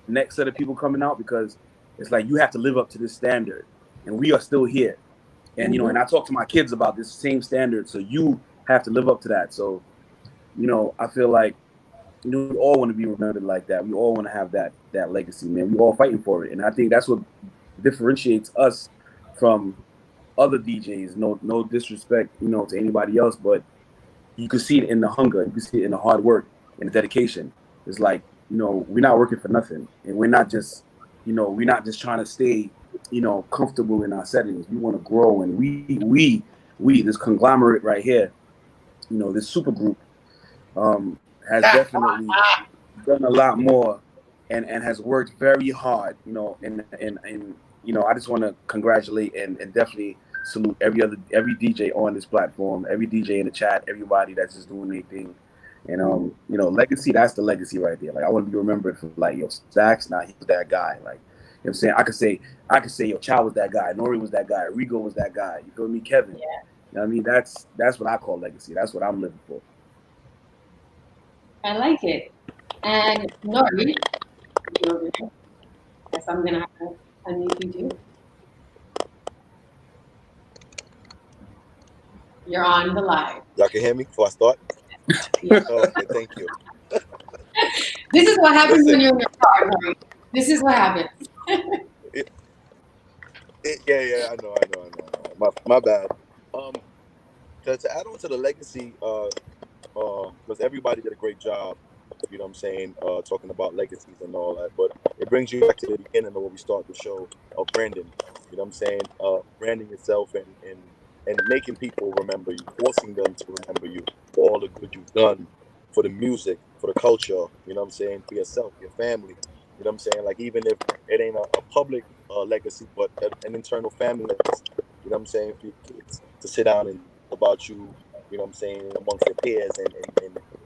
next set of people coming out because it's like you have to live up to this standard, and we are still here. And you know, and I talk to my kids about this same standard, so you have to live up to that. So, you know, I feel like, you know, we all want to be remembered like that. We all want to have that legacy, man. We all fighting for it, and I think that's what differentiates us from other DJs. No disrespect, you know, to anybody else, but you can see it in the hunger, you can see it in the hard work and the dedication. It's like, you know, we're not working for nothing, and we're not just trying to stay, you know, comfortable in our settings. We want to grow, and we this conglomerate right here, you know, this super group, has definitely done a lot more and has worked very hard, you know, and you know, I just want to congratulate and definitely salute every DJ on this platform, every DJ in the chat, everybody that's just doing their thing. And legacy, that's the legacy right there. Like I want to be remembered for like, yo, Stakz, nah, he was that guy. Like, you know what I'm saying? I could say, yo, Chow was that guy, Norie was that guy, Riggo was that guy. You feel me? Kevin. Yeah. You know what I mean? That's what I call legacy. That's what I'm living for. I like it. And Norie, guess I'm gonna have to unmute you too. You're on the live. Y'all can hear me before I start? Yeah. Okay, thank you. This is what happens Listen. when you're in your car, Norie. This is what happens. Yeah, I know. My bad. To add on to the legacy, because everybody did a great job, you know what I'm saying, talking about legacies and all that, but it brings you back to the beginning of what we start the show of branding, you know what I'm saying, branding yourself and making people remember you, forcing them to remember you for all the good you've done for the music, for the culture, you know what I'm saying, for yourself, your family, you know what I'm saying, like even if it ain't a public legacy, but an internal family legacy, you know what I'm saying, for your kids to sit down and about you, you know what I'm saying, amongst your peers and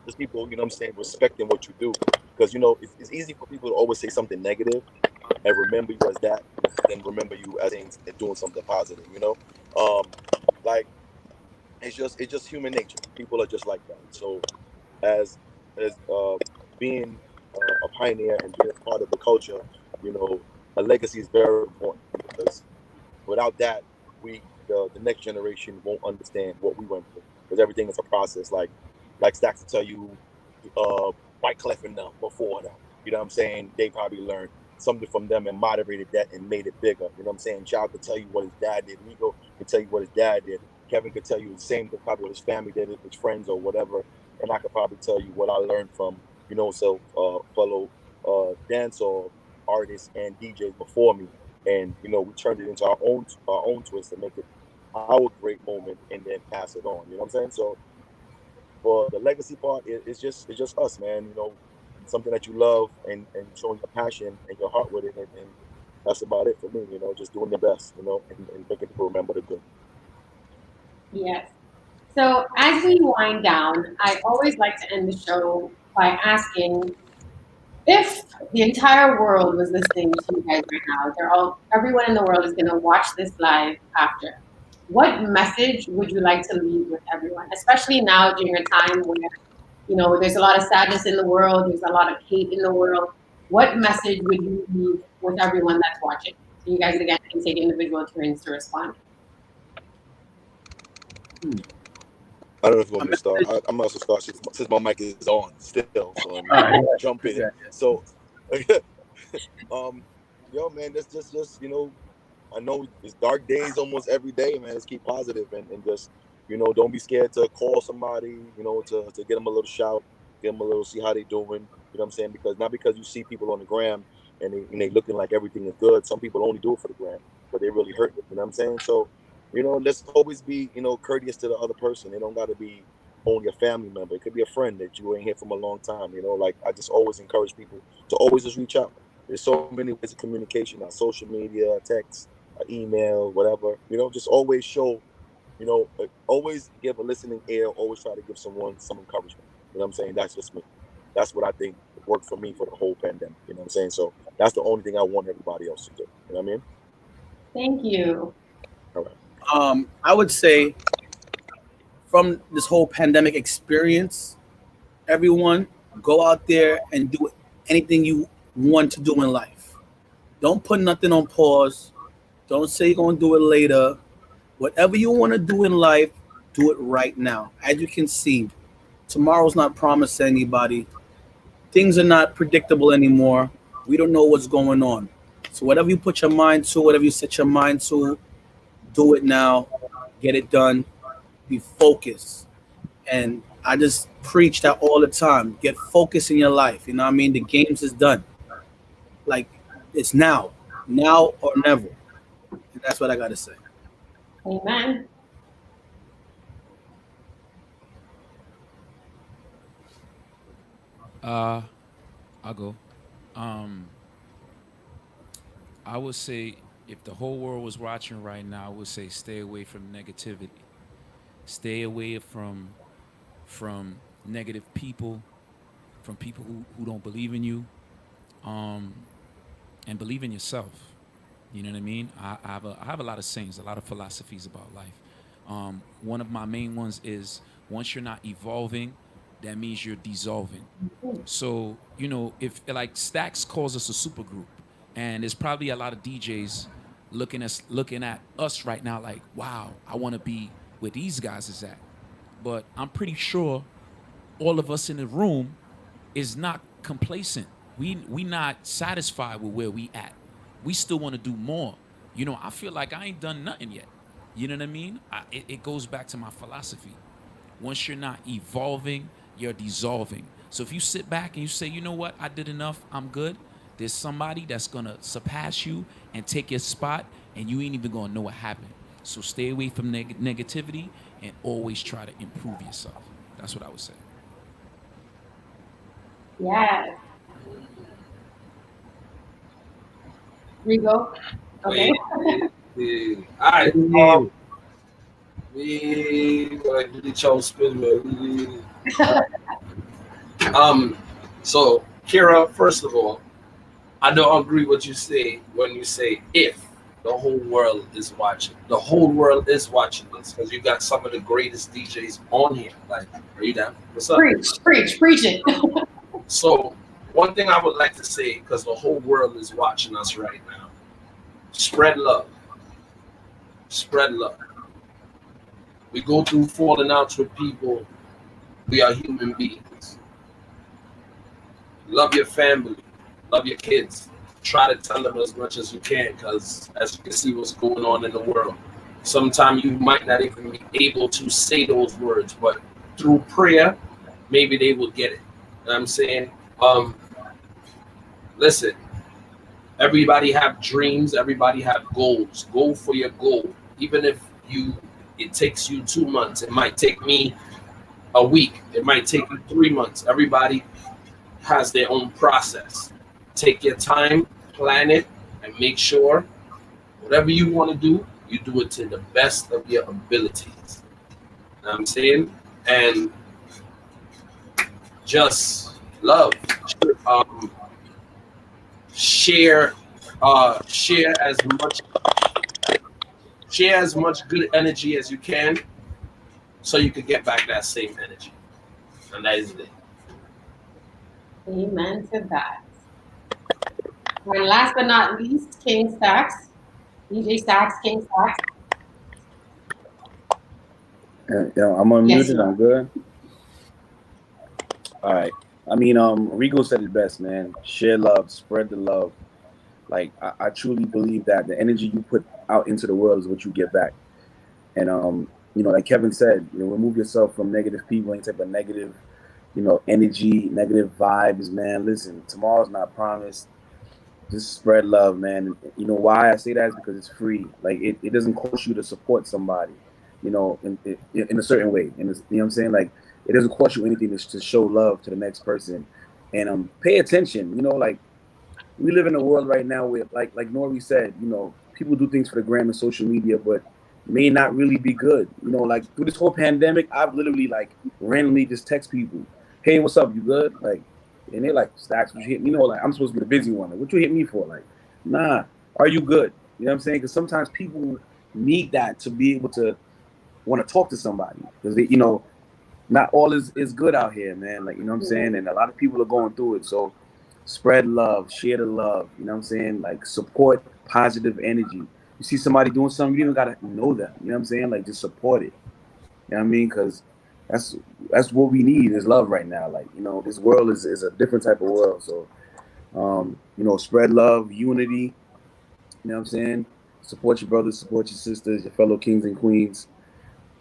just people, you know what I'm saying, respecting what you do. Because, it's easy for people to always say something negative and remember you as that, than remember you as doing something positive, Like, it's just human nature. People are just like that. So as being a pioneer and being part of the culture, you know, a legacy is very important because without that, the next generation won't understand what we went through because everything is a process. Like Stakz to tell you, White Clef and them before them. You know what I'm saying? They probably learned something from them and moderated that and made it bigger. You know what I'm saying? Chow could tell you what his dad did. Rigo could tell you what his dad did. Kevin could tell you the same thing, probably what his family did, his friends or whatever. And I could probably tell you what I learned from, fellow dance or artists and DJs before me, and we turned it into our own twist and make it our great moment and then pass it on. You know what I'm saying? So for the legacy part, it's just us, man. Something that you love and showing your passion and your heart with it, and that's about it for me. Just doing the best, and making people remember the good. Yes. So as we wind down, I always like to end the show by asking if the entire world was listening to you guys right now, everyone in the world is going to watch this live after. What message would you like to leave with everyone, especially now during a time where there's a lot of sadness in the world, there's a lot of hate in the world. What message would you leave with everyone that's watching? So you guys again can take individual turns to respond. I don't know if you want me to start. I'm also start since my mic is on still, so jump in. So, yo, man, that's just I know it's dark days almost every day, man. Let's keep positive and just don't be scared to call somebody, to get them a little shout, get them a little see how they doing. You know what I'm saying? Because not because you see people on the gram and they looking like everything is good. Some people only do it for the gram, but they really hurt. You know what I'm saying? So let's always be, courteous to the other person. It don't got to be only a family member. It could be a friend that you ain't here from a long time. Like I just always encourage people to always just reach out. There's so many ways of communication on social media, text, email, whatever. Just always show, always give a listening ear. Always try to give someone some encouragement. You know what I'm saying? That's just me. That's what I think worked for me for the whole pandemic. You know what I'm saying? So that's the only thing I want everybody else to do. You know what I mean? Thank you. All right. I would say from this whole pandemic experience, everyone go out there and do anything you want to do in life. Don't put nothing on pause. Don't say you're going to do it later. Whatever you want to do in life, do it right now. As you can see, tomorrow's not promised to anybody. Things are not predictable anymore. We don't know what's going on. So whatever you put your mind to, whatever you set your mind to, do it now. Get it done. Be focused. And I just preach that all the time. Get focused in your life. You know what I mean? The games is done. Like it's now or never. And that's what I got to say. Amen. I'll go. I would say if the whole world was watching right now, I would say stay away from negativity. Stay away from negative people, from people who don't believe in you, um, and believe in yourself. You know what I mean? I have a lot of sayings, a lot of philosophies about life. One of my main ones is once you're not evolving, that means you're dissolving. So, you know, if like Stakz calls us a super group, and there's probably a lot of DJs looking at us right now like, wow, I want to be where these guys is at. But I'm pretty sure all of us in the room is not complacent. We not satisfied with where we at. We still want to do more. You know, I feel like I ain't done nothing yet. You know what I mean? It goes back to my philosophy. Once you're not evolving, you're dissolving. So if you sit back and you say, you know what, I did enough, I'm good, there's somebody that's gonna surpass you and take your spot, and you ain't even gonna know what happened. So stay away from negativity and always try to improve yourself. That's what I would say. Yes. Rigo. Okay. All right. Yeah. We like do the Chow spin, man. So Kerra, first of all, I don't agree what you say when you say if the whole world is watching. The whole world is watching this because you got some of the greatest DJs on here. Like, are you down? What's up? Preach it. So one thing I would like to say, because the whole world is watching us right now, spread love. Spread love. We go through falling outs with people. We are human beings. Love your family. Love your kids. Try to tell them as much as you can, because as you can see what's going on in the world, sometimes you might not even be able to say those words, but through prayer, maybe they will get it. You know what I'm saying? Listen, everybody have dreams, everybody have goals. Go for your goal. Even if it takes you 2 months, it might take me a week, it might take you 3 months. Everybody has their own process. Take your time, plan it, and make sure whatever you want to do, you do it to the best of your abilities. You know what I'm saying? And just love. Um, share as much good energy as you can so you can get back that same energy. And that is it. Amen to that. And last but not least, King Stakz. DJ Stakz, King Stakz. I'm unmuted. Yes, I'm good. All right. I mean, Rigo said it best, man. Share love, spread the love. Like I truly believe that the energy you put out into the world is what you get back. And you know, like Kevin said, you know, remove yourself from negative people, any type of negative, you know, energy, negative vibes, man. Listen, tomorrow's not promised. Just spread love, man. You know why I say that is because it's free. Like it doesn't cost you to support somebody, you know, in a certain way. And you know what I'm saying? Like it doesn't cost you anything to show love to the next person. And pay attention. You know, like we live in a world right now where, like Norie said, you know, people do things for the gram and social media, but may not really be good. You know, like through this whole pandemic, I've literally like randomly just text people, "Hey, what's up? You good?" Like, and they're like, "Stakz, what you hit me?" You know, like I'm supposed to be the busy one. Like, what you hit me for? Like, nah, are you good? You know what I'm saying? Because sometimes people need that to be able to want to talk to somebody because they, you know, not all is good out here, man. Like, you know what I'm saying? And a lot of people are going through it. So spread love, share the love. You know what I'm saying? Like support positive energy. You see somebody doing something, you don't gotta know them. You know what I'm saying? Like just support it. You know what I mean? Because that's what we need is love right now. Like, you know, this world is a different type of world. So you know, spread love, unity. You know what I'm saying? Support your brothers, support your sisters, your fellow kings and queens.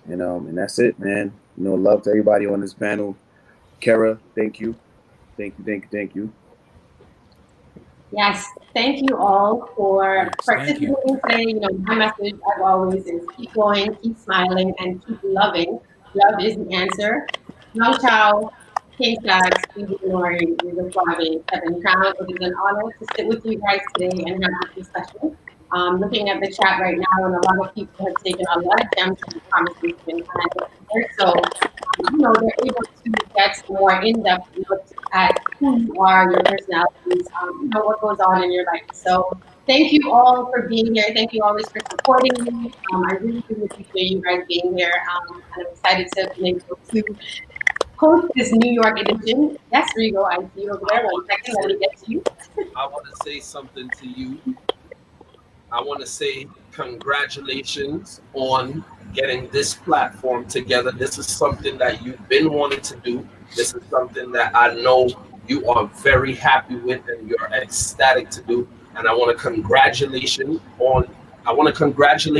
And that's it, man. You know, love to everybody on this panel. Kerra, thank you. Thank you. Yes, thank you all for Thank you. participating today. You know, my message, as always, is keep going, keep smiling, and keep loving. Love is the answer. Chow, King Stakz, DJ Norie, Riggo Suave, Kevin Crown. It is an honor to sit with you guys today and have this discussion. Looking at the chat right now, and a lot of people have taken a lot of gems from the conversation, and they're they're able to get more in-depth look at who you are, your personalities, what goes on in your life. So thank you all for being here. Thank you always for supporting me. I really, really appreciate you guys being here. And I'm excited to be able to host this New York edition. Yes, Riggo, I see you over there. 1 second, let me get to you. I want to say something to you. I want to say congratulations on getting this platform together. This is something that you've been wanting to do. This is something that I know you are very happy with and you're ecstatic to do. And I want to congratulate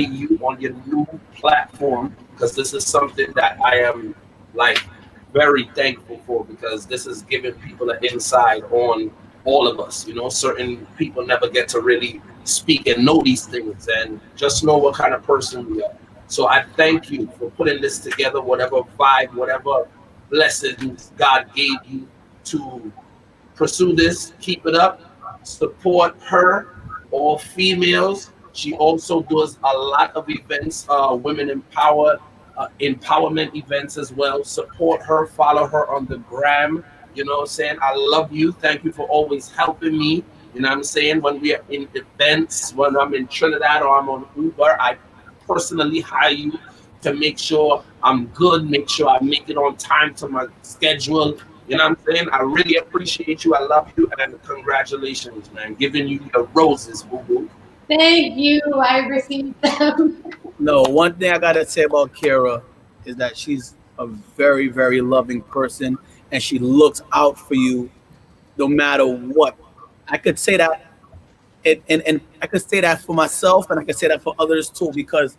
you on your new platform because this is something that I am like very thankful for because this is giving people an insight on all of us. Certain people never get to really speak and know these things and just know what kind of person we are. So I thank you for putting this together, whatever vibe, whatever blessings God gave you to pursue this, keep it up, support her, all females. She also does a lot of events, empowerment events as well. Support her, follow her on the gram. You know what I'm saying? I love you. Thank you for always helping me. You know what I'm saying? When we are in events, when I'm in Trinidad or I'm on Uber, I personally hire you to make sure I'm good, make sure I make it on time to my schedule. You know what I'm saying? I really appreciate you. I love you and congratulations, man. Giving you your roses, boo boo. Thank you. I received them. No, one thing I gotta say about Kerra is that she's a very, very loving person, and she looks out for you no matter what. I could say that, and I could say that for myself, and I could say that for others too, because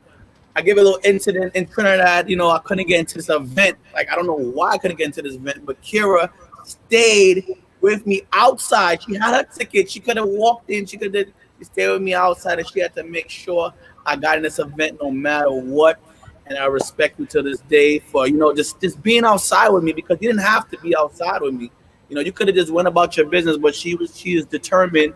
I gave a little incident in Trinidad. I couldn't get into this event. Like, I don't know why I couldn't get into this event, but Kerra stayed with me outside. She had her ticket. She could have walked in. She stayed with me outside, and she had to make sure I got in this event no matter what. And I respect you to this day for just being outside with me, because you didn't have to be outside with me. You could have just went about your business, but she is determined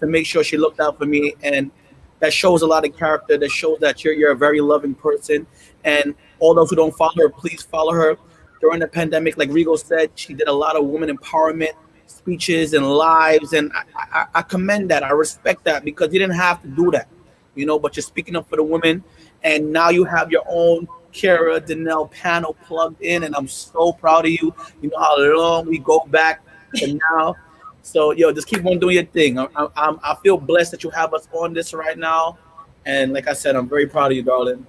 to make sure she looked out for me, and that shows a lot of character. That shows that you're a very loving person. And all those who don't follow her, please follow her. During the pandemic, like Riggo said, she did a lot of women empowerment speeches and lives, and I commend that. I respect that, because you didn't have to do that, but you're speaking up for the women, and now you have your own Kerra Denel panel plugged in, and I'm so proud of you. You know how long we go back to now. So, just keep on doing your thing. I feel blessed that you have us on this right now. And like I said, I'm very proud of you, darling.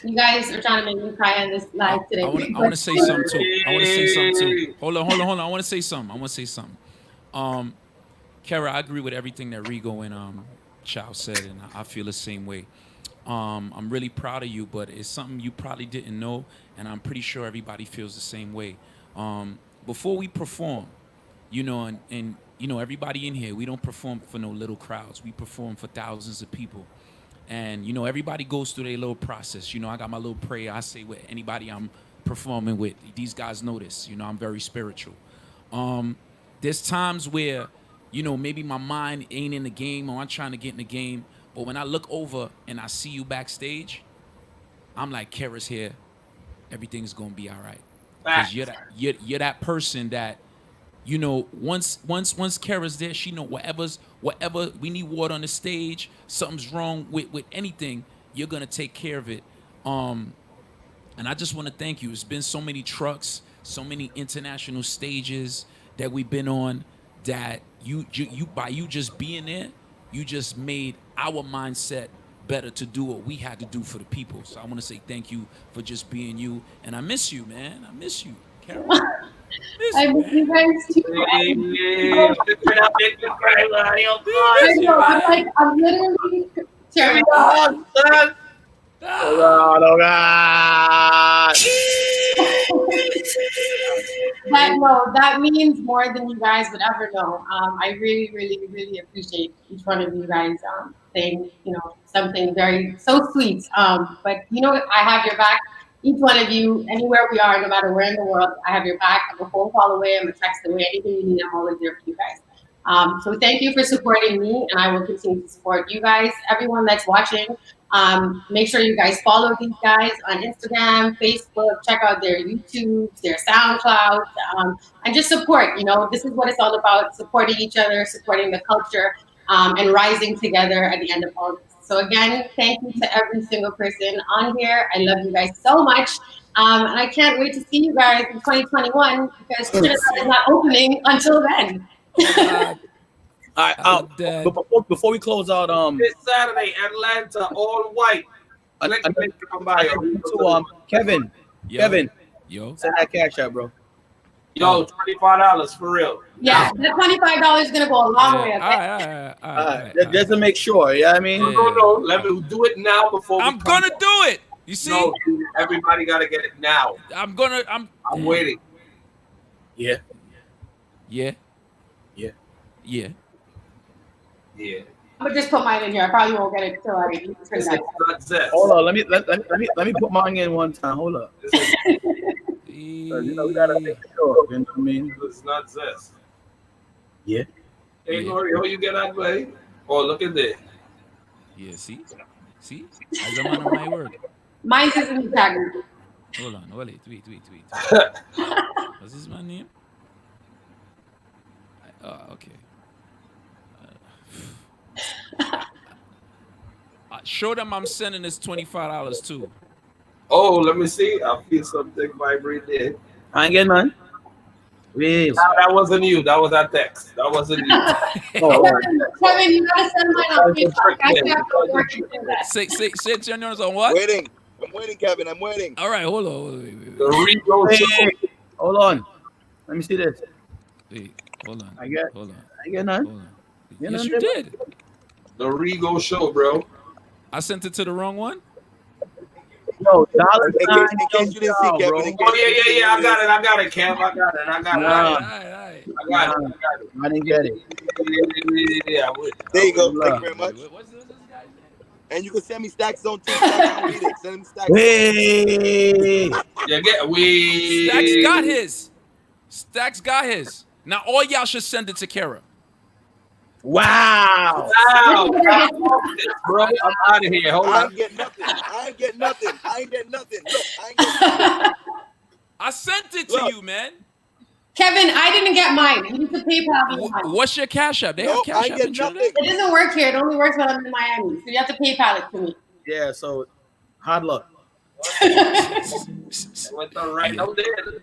You guys are trying to make me cry on this live today. I want to say something too. Hold on. I want to say something. Kerra, I agree with everything that Riggo and Chow said, and I feel the same way. I'm really proud of you, but it's something you probably didn't know, and I'm pretty sure everybody feels the same way. Before we perform, and everybody in here, we don't perform for no little crowds. We perform for thousands of people. And, everybody goes through their little process. I got my little prayer I say with anybody I'm performing with. These guys know this. I'm very spiritual. There's times where, maybe my mind ain't in the game or I'm trying to get in the game. But when I look over and I see you backstage, I'm like, Kerra's here. Everything's going to be all right. Because you're that person that, once Kerra's there, she know whatever we need water on the stage, something's wrong with anything, you're gonna take care of it. And I just want to thank you. It's been so many trucks, so many international stages that we've been on, that you by you just being there, you just made our mindset better to do what we had to do for the people. So I want to say thank you for just being you, and I miss you, man. I miss you, Kerra. I miss you guys too. I'm literally tearing up. Oh God. That means more than you guys would ever know. I really, really, really appreciate each one of you guys saying, something very so sweet. But I have your back. Each one of you, anywhere we are, no matter where in the world, I have your back. I'm a phone call away. I'm a text away. Anything you need, I'm always there for you guys. So thank you for supporting me, and I will continue to support you guys. Everyone that's watching, make sure you guys follow these guys on Instagram, Facebook. Check out their YouTubes, their SoundClouds, and just support. You know, this is what it's all about: supporting each other, supporting the culture, and rising together at the end of all this. So again, thank you to every single person on here. I love you guys so much. And I can't wait to see you guys in 2021 because Trinidad is not opening until then. Oh, All right, dead. but before we close out, This Saturday, Atlanta, all white. Click the link to come by. Kevin, Kevin, yo, send that cash out, bro. Yo, $25 for real. Yeah, that $25 is gonna go a long way. Yeah. Okay? All right. Just to make sure, yeah, I mean, Yeah. No, let me do it now before I'm gonna do it. You see? No, everybody gotta get it now. I'm waiting. Yeah. Yeah. I'm gonna just put mine in here. I probably won't get it till I turn that. Hold on, let me put mine in one time. Hold up. You know, we gotta make sure. You know what I mean? It's not zest. Yeah. Hey, Norie, how you get that way? Oh, look at this. Yeah, see? As a man of my word. Mine is in the tag. Hold on, wait. What's his man name? Okay. Show them I'm sending this $25 too. Oh, let me see. I feel something vibrate there. I ain't getting none. Please. No, that wasn't you. That was that text. That wasn't you. Kevin, you gotta send mine on Facebook. I can't go working for that. Say your names on what? Waiting. I'm waiting, Kevin. I'm waiting. All right, hold on. Wait. The Riggo Suave. Hold on. Let me see this. Wait, hold on. I get none. Hold on. You Yes, know, you did. The Riggo show, bro. I sent it to the wrong one. No, In case you didn't see, Kevin. bro. In case Oh, you didn't see, yeah. I got it, Kev. I got it. All right. I didn't get it. Yeah. There you go. Thank you very much. What's this guy's name? And you can send me Stakz on TikTok. I'll read it. Send him Stakz. Hey. Yeah, Stakz got his. Stakz got his. Now all y'all should send it to Kerra. Wow. Bro, I'm out of here. Hold I on. ain't get nothing. I ain't get nothing. Look, I ain't get nothing. I sent it to you, man. Kevin, I didn't get mine. You need to PayPal me mine. What's your Cash App? They have Nope, I Cash ain't App get in Trinidad? nothing. It doesn't work here. It only works when I'm in Miami. So you have to PayPal it to me. Yeah, so hard luck. With the right no there.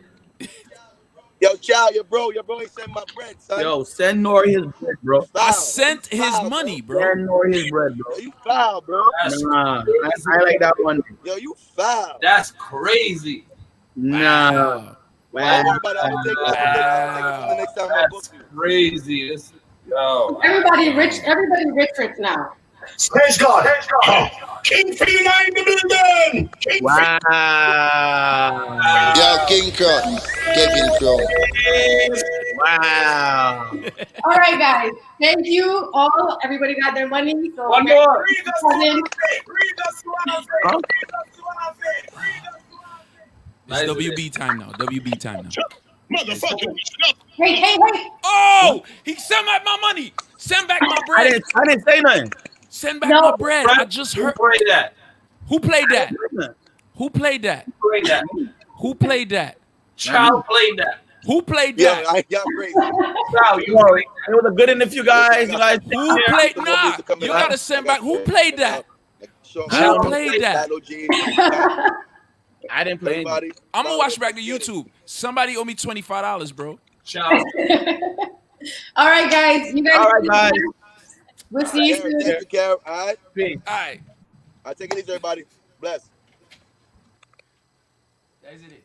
Yo, Chow, your bro ain't send my bread, son. Yo, send Norie his bread, bro. I Foul. sent You his foul, money, bro. bro. Send Norie his bread, bro. Yo, you foul, bro. Nah, I like that one. Yo, you foul. That's crazy. Nah. Don't worry about it. I'm gonna take it from the next time I book That's you. crazy. Yo. Everybody rich now. Praise God. King P9 the building. Wow. Yo, King Crown, Kevin Crown. Wow. All right, guys. Thank you all. Everybody got their money. So One more. It's WB time now. WB time now. Motherfucker. Hey. Oh, he sent back my money. Send back my bread. I didn't say nothing. Send back my bread. I just Who heard. played that? Who played that? Who played that? Played that. Who played that? Chow played that. Who played Yo, that? y'all crazy. Chow, you Yo, played it was a good interview, guys. You guys. Who played? Nah, you gotta send back. Who played that? Who played that? I didn't play anything. I'm gonna watch back to YouTube. Somebody owe me $25, bro. Chow. All right, guys. You guys. All right, guys. We'll see you soon. Thank you, Kerra. All right. Peace. All right. I'll take it easy, everybody. Bless. That is it.